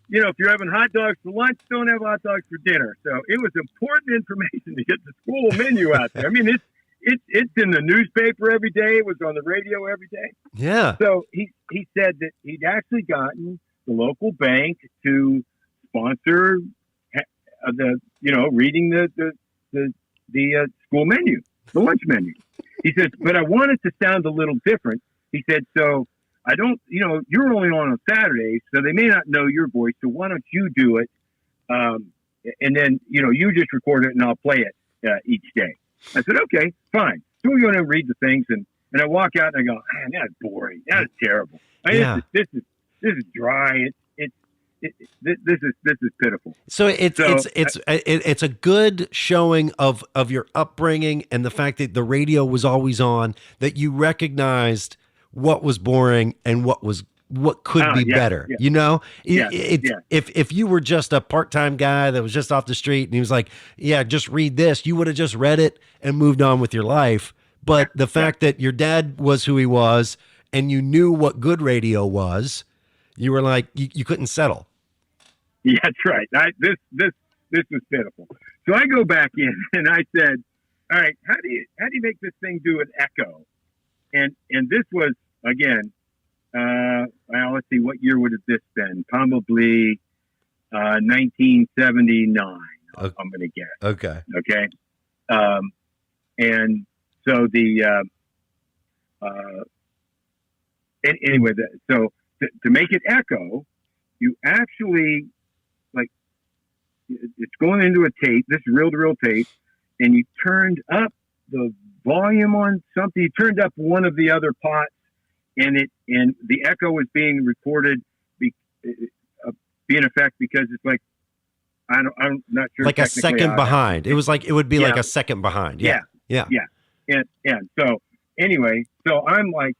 if you're having hot dogs for lunch, don't have hot dogs for dinner." So it was important information to get the school menu out there. I mean, it's in the newspaper every day. It was on the radio every day. Yeah. So he said that he'd actually gotten the local bank to sponsor reading the school menu, the lunch menu. He said, "But I want it to sound a little different." He said, "So I don't, you're only on Saturdays, so they may not know your voice. So why don't you do it? And then, you just record it and I'll play it each day." I said, "Okay, fine." So we go in and read the things, and I walk out and I go, "Man, that's boring. That's terrible. This is dry. This is pitiful." So it's a good showing of your upbringing and the fact that the radio was always on, that you recognized what was boring and what could be better. Yeah. If you were just a part-time guy that was just off the street and he was like, "Yeah, just read this," you would have just read it and moved on with your life. But the fact that your dad was who he was and you knew what good radio was, you were like, you couldn't settle. Yeah, that's right. This was pitiful. So I go back in and I said, "All right, how do you make this thing do an echo?" And this was, again, let's see, what year would have this been? Probably 1979. Okay. I'm going to guess. Okay. Okay. And so anyway, so to make it echo, you actually, it's going into a tape, this reel-to-reel tape, and you turned up the volume on something. You turned up one of the other pots, and the echo was being recorded, be in effect, because it's like, I'm not sure. Like a second behind. It was like, it would be like a second behind. Yeah. And so anyway, so I'm like,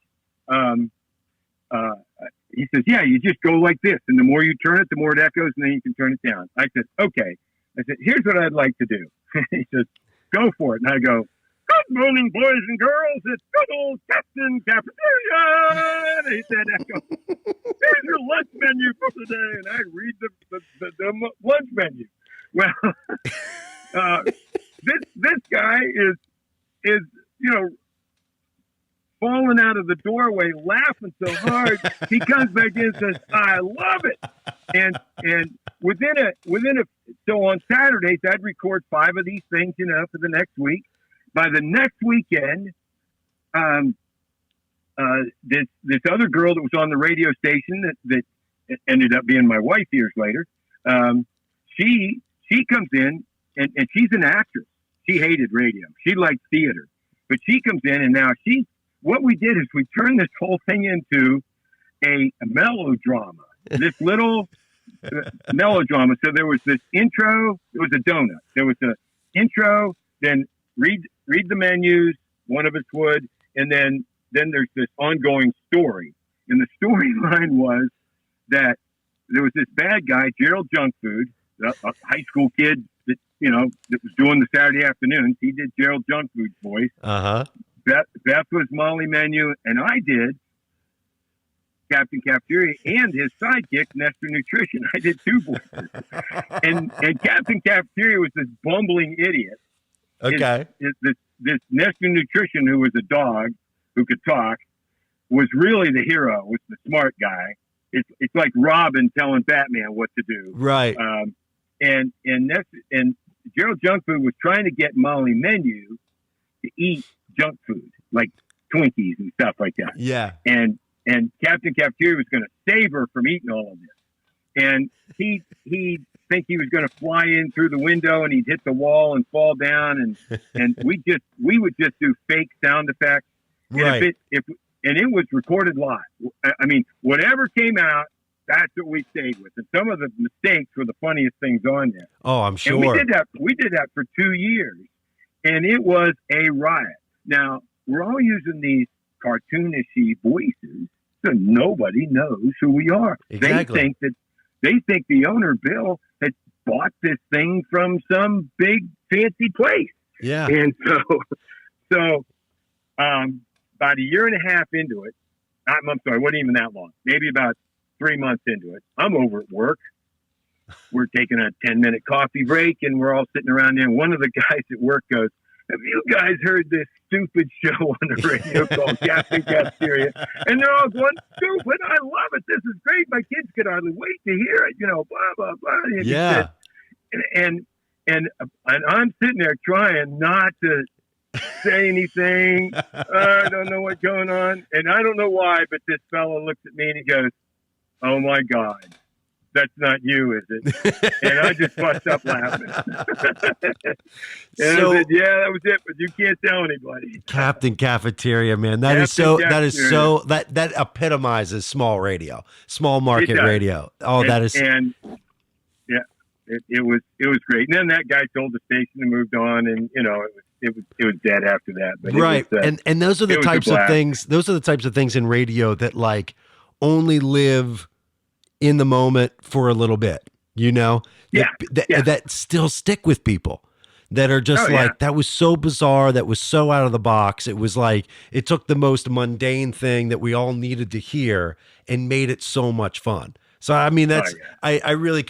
he says, "Yeah, you just go like this. And the more you turn it, the more it echoes, and then you can turn it down." I said, "Okay." I said, "Here's what I'd like to do." He says, "Go for it." And I go, "Good morning, boys and girls. It's good old Captain Cafeteria." And he said, "Echo, here's your lunch menu for today." And I read the lunch menu. Well, this guy is falling out of the doorway, laughing so hard. He comes back in and says, "I love it." And so on Saturdays, I'd record 5 of these things, for the next week. By the next weekend, this other girl that was on the radio station that ended up being my wife years later, she comes in and she's an actress. She hated radio. She liked theater, but she comes in and now what we did is we turned this whole thing into a melodrama, this little melodrama. So there was this intro. It was a donut. There was an intro, then read the menus, one of us would, and then there's this ongoing story. And the storyline was that there was this bad guy, Gerald Junkfood, a high school kid that was doing the Saturday afternoons. He did Gerald Junkfood's voice. Uh-huh. Beth was Molly Menu, and I did Captain Cafeteria and his sidekick, Nestor Nutrition. I did 2 voices. and Captain Cafeteria was this bumbling idiot. Okay. This Nestor Nutrition, who was a dog who could talk, was really the hero, was the smart guy. It's like Robin telling Batman what to do. Right. And Gerald Junkfood was trying to get Molly Menu to eat junk food, like Twinkies and stuff like that. Yeah. And Captain Cafeteria was going to save her from eating all of this. And he think he was going to fly in through the window and he'd hit the wall and fall down. And we would just do fake sound effects. Right. And it was recorded live. I mean, whatever came out, that's what we stayed with. And some of the mistakes were the funniest things on there. Oh, I'm sure. And we did that for 2 years, and it was a riot. Now, we're all using these cartoonishy voices, so nobody knows who we are. Exactly. They think the owner, Bill, had bought this thing from some big fancy place. Yeah. And so about a year and a half into it, I'm sorry, it wasn't even that long, maybe about 3 months into it, I'm over at work. We're taking a 10-minute coffee break, and we're all sitting around there. And one of the guys at work goes, "Have you guys heard this stupid show on the radio called Captain Cafeteria?" And they're all going, "Stupid! I love it. This is great. My kids could hardly wait to hear it. You know, blah blah blah." And yeah. And I'm sitting there trying not to say anything. I don't know what's going on, and I don't know why, but this fellow looks at me and he goes, "Oh my God, that's not you, is it?" And I just bust up laughing. And I said, "Yeah, that was it, but you can't tell anybody." Captain Cafeteria, man. That epitomizes small radio, small market radio. Oh, that is. And yeah, it was great. And then that guy told the station and moved on, and it was dead after that. But right. And those are the types of things. Those are the types of things in radio that like only live in the moment for a little bit, that still stick with people, that are just that was so bizarre, that was so out of the box. It was like, it took the most mundane thing that we all needed to hear and made it so much fun. So, I mean, I really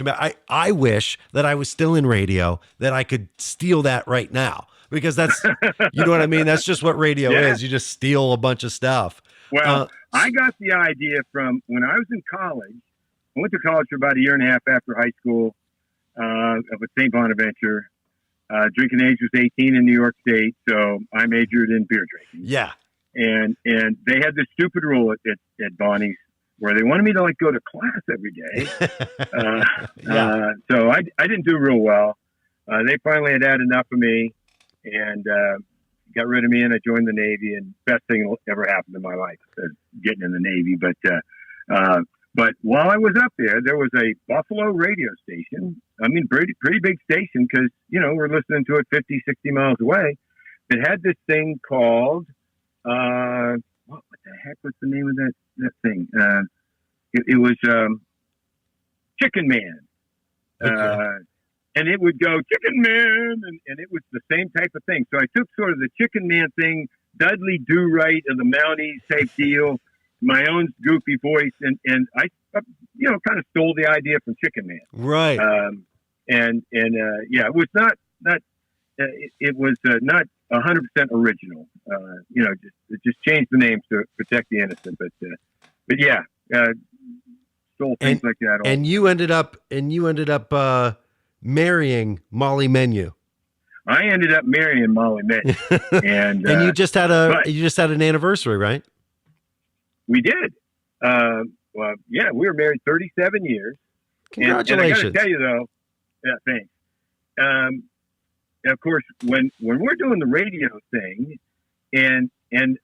I wish that I was still in radio, that I could steal that right now, because that's, you know what I mean? That's just what radio is. You just steal a bunch of stuff. Well, I got the idea from when I was in college. I went to college for about a year and a half after high school with St. Bonaventure. Drinking age was 18 in New York State, so I majored in beer drinking. Yeah. And they had this stupid rule at Bonnie's where they wanted me to go to class every day. So I didn't do real well. They finally had enough of me and got rid of me, and I joined the Navy. And best thing that ever happened in my life is getting in the Navy. But while I was up there was a Buffalo radio station. I mean, pretty big station, because, we're listening to it 50, 60 miles away. It had this thing called, what the heck was the name of that thing? It was Chicken Man. Okay. And it would go, "Chicken Man," and it was the same type of thing. So I took sort of the Chicken Man thing, Dudley Do-Right of the Mounties type deal, my own goofy voice, and I kind of stole the idea from Chicken Man. Right. It was not it was not 100% original. Just changed the names to protect the innocent. But yeah, stole things like that. And you ended up marrying Molly Menu. I ended up marrying Molly Menu, and and you just had an anniversary, right? We did. Well, yeah, we were married 37 years. Congratulations. And I got to tell you, though, thanks. Of course, when we're doing the radio thing, and I'm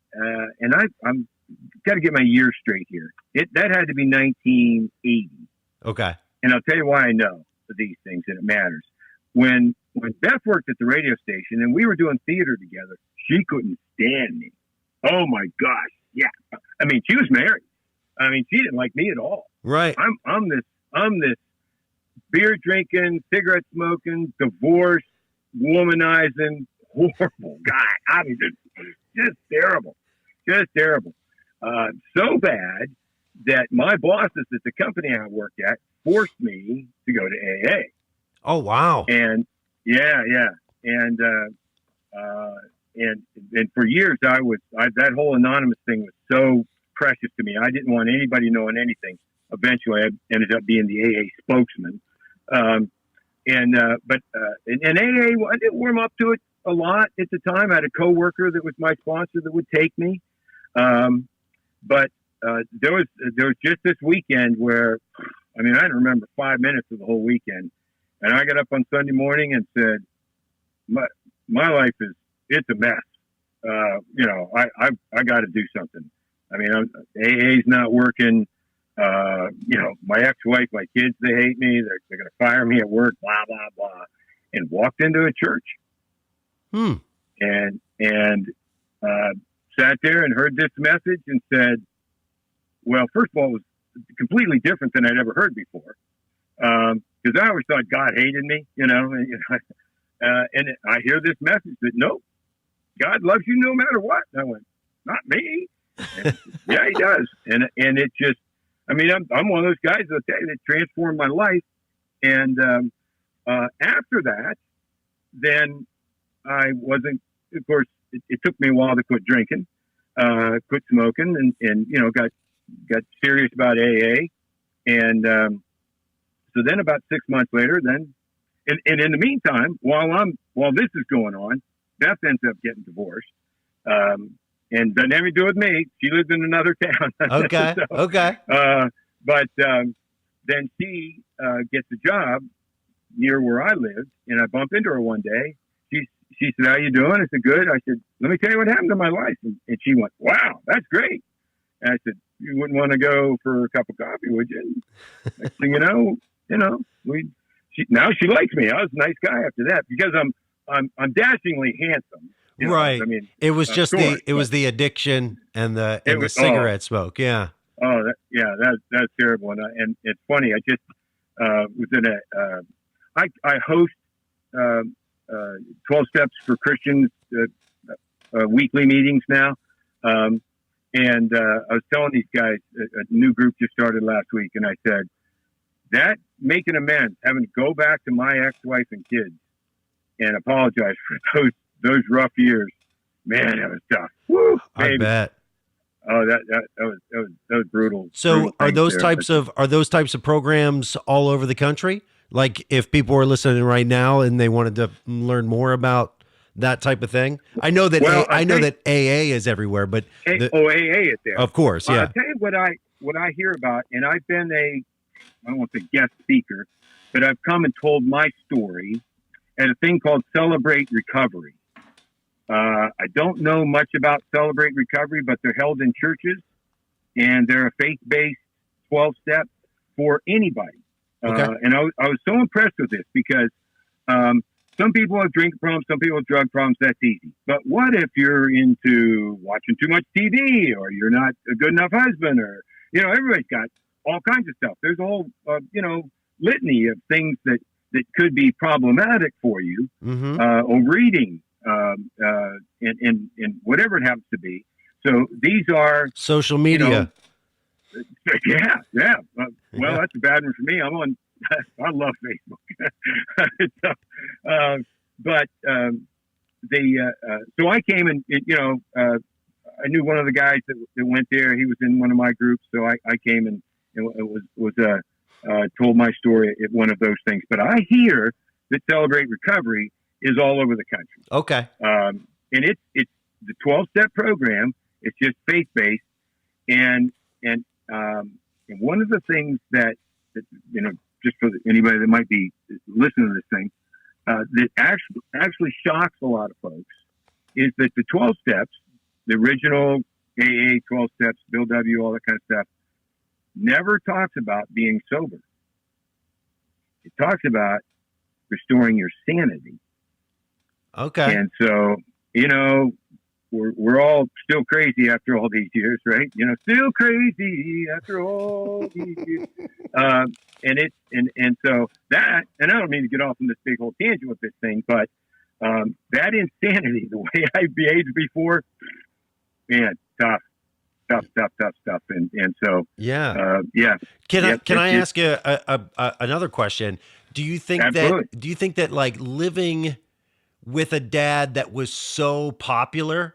got to get my year straight here. That had to be 1980. Okay. And I'll tell you why I know these things, and it matters. When Beth worked at the radio station and we were doing theater together, she couldn't stand me. Oh my gosh. Yeah. I mean, she was married. I mean, she didn't like me at all. Right. I'm this beer drinking, cigarette smoking, divorced, womanizing, horrible guy. I mean, just terrible. Just terrible. So bad that my bosses at the company I worked at forced me to go to AA. Oh, wow. And yeah. And for years that whole anonymous thing was so precious to me. I didn't want anybody knowing anything. Eventually I ended up being the AA spokesman. But AA, I didn't warm up to it a lot at the time. I had a coworker that was my sponsor that would take me. But there was just this weekend where, I mean, I don't remember 5 minutes of the whole weekend. And I got up on Sunday morning and said, my life it's a mess. I got to do something. I mean, AA's not working. My ex-wife, my kids, they hate me. They're going to fire me at work, blah, blah, blah. And walked into a church and sat there and heard this message and said, well, first of all, it was completely different than I'd ever heard before. Because I always thought God hated me, and I hear this message that, no, God loves you no matter what. And I went, not me. And, yeah, he does. And it just, I mean, I'm one of those guys that transformed my life. And after that, then I wasn't, of course, it took me a while to quit drinking, quit smoking, and got serious about AA. And so then about 6 months later, and in the meantime, while this is going on, Beth ends up getting divorced. And doesn't have anything to do with me. She lives in another town. Okay. So, okay. But then she gets a job near where I live, and I bump into her one day. She said, "How you doing?" I said, "Good." I said, "Let me tell you what happened to my life." And she went, "Wow, that's great." And I said, "You wouldn't want to go for a cup of coffee, would you?" Next thing you know, now she likes me. I was a nice guy after that because I'm dashingly handsome. Right. I mean, it was just the addiction and the cigarette smoke. Yeah. Oh, that's terrible. And it's funny. I just was in I host 12 Steps for Christians weekly meetings now. And I was telling these guys, a new group just started last week, and I said, that making amends, having to go back to my ex-wife and kids and apologize for those rough years, man, that was tough. Woo, I bet. Oh, that was brutal. So are those types of programs all over the country? Like if people are listening right now and they wanted to learn more about that type of thing, I know that that AA is everywhere, but AA is there, of course. Yeah. I'll tell you what I hear about, and I've been I don't want to say guest speaker, but I've come and told my story at a thing called Celebrate Recovery. I don't know much about Celebrate Recovery, but they're held in churches, and they're a faith-based 12-step for anybody. Okay. And I was so impressed with this because some people have drink problems, some people have drug problems. That's easy. But what if you're into watching too much TV, or you're not a good enough husband, or everybody's got all kinds of stuff. There's a whole litany of things that could be problematic for you. Mm-hmm. Overeating, and whatever it happens to be. So these are social media. Yeah. Well, that's a bad one for me. I love Facebook. So I came and I knew one of the guys that went there. He was in one of my groups, so I came and told my story at one of those things. But I hear that Celebrate Recovery is all over the country. Okay. And it's the 12-step program. It's just faith-based. And one of the things that just for anybody that might be listening to this thing, that actually shocks a lot of folks is that the 12 steps, the original AA 12 steps, Bill W., all that kind of stuff, never talks about being sober. It talks about restoring your sanity. Okay. And so, we're all still crazy after all these years, right? Still crazy after all these years. And so that, and I don't mean to get off on this big whole tangent with this thing, but that insanity, the way I behaved before, man, tough stuff. And so, yeah. Can I ask you another question? Do you think that like living with a dad that was so popular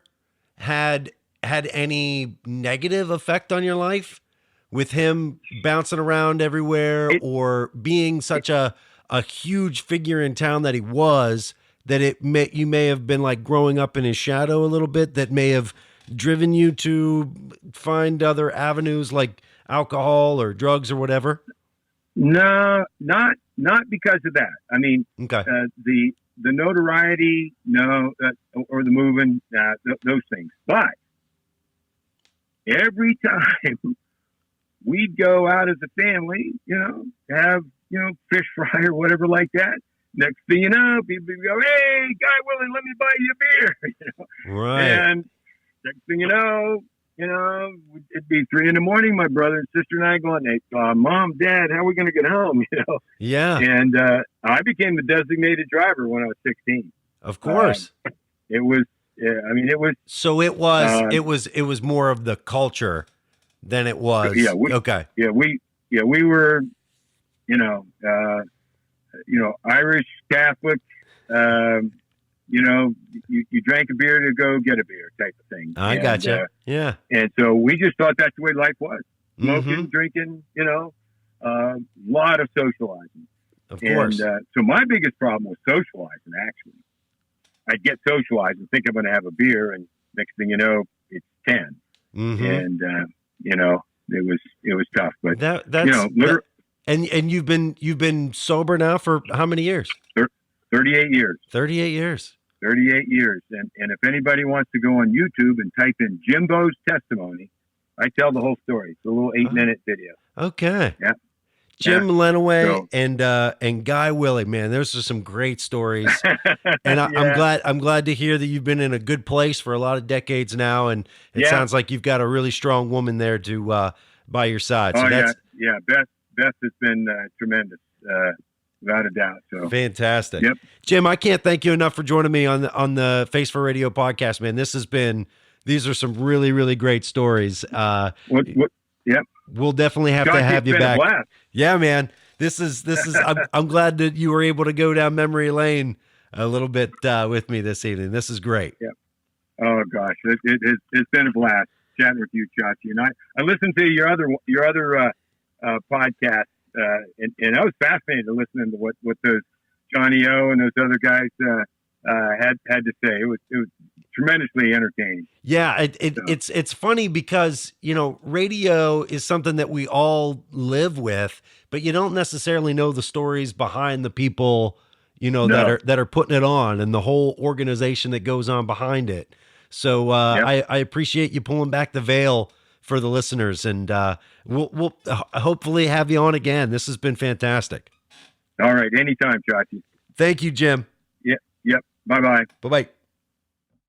had any negative effect on your life, with him bouncing around everywhere or being such a huge figure in town that he was, that you may have been like growing up in his shadow a little bit, that may have driven you to find other avenues like alcohol or drugs or whatever? No, not not because of that. I mean, Okay. The notoriety, no, or the moving, those things. But every time we'd go out as a family, have, fish fry or whatever like that. Next thing you know, people would go, "Hey, Guy Willie, let me buy you a beer." Right. And next thing you know, it'd be 3 a.m. My brother and sister and I going, "Hey, Mom, Dad, how are we going to get home?" Yeah. And I became the designated driver when I was 16. Of course. It was, it was. So it was more of the culture than it was. Yeah. Okay. Yeah, we were, Irish Catholic. You drank a beer to go get a beer type of thing. I gotcha. Yeah. And so we just thought that's the way life was. Smoking, drinking, lot of socializing. Of course. And so my biggest problem was socializing, actually. I'd get socialized and think I'm going to have a beer, and next thing you know, it's 10. And, it was tough. But, and you've been sober now for how many years? 38 years. 38 years. 38 years. And if anybody wants to go on YouTube and type in Jimbo's testimony, I tell the whole story. It's a little 8-minute video. Okay. Yeah. Jim Lenaway and Guy Willie, man, those are some great stories. And I'm glad to hear that you've been in a good place for a lot of decades now. And it sounds like you've got a really strong woman there to by your side. So Beth has been tremendous. Without a doubt. So fantastic. Yep. Jim, I can't thank you enough for joining me on the Face for Radio podcast, man. These are some really, really great stories. Yep. We'll definitely have to have you back. Yeah, man. This is I'm glad that you were able to go down memory lane a little bit with me this evening. This is great. Yep. Oh gosh. It's been a blast chatting with you, Chachi. And I listened to your other podcast. And I was fascinated to listen to what those Johnny O and those other guys had to say. It was tremendously entertaining. Yeah, it's funny because radio is something that we all live with, but you don't necessarily know the stories behind the people that are putting it on and the whole organization that goes on behind it. So I appreciate you pulling back the veil for the listeners, and we'll hopefully have you on again. This has been fantastic. All right. Anytime, Chachi. Thank you, Jim. Yep. Bye-bye. Bye-bye.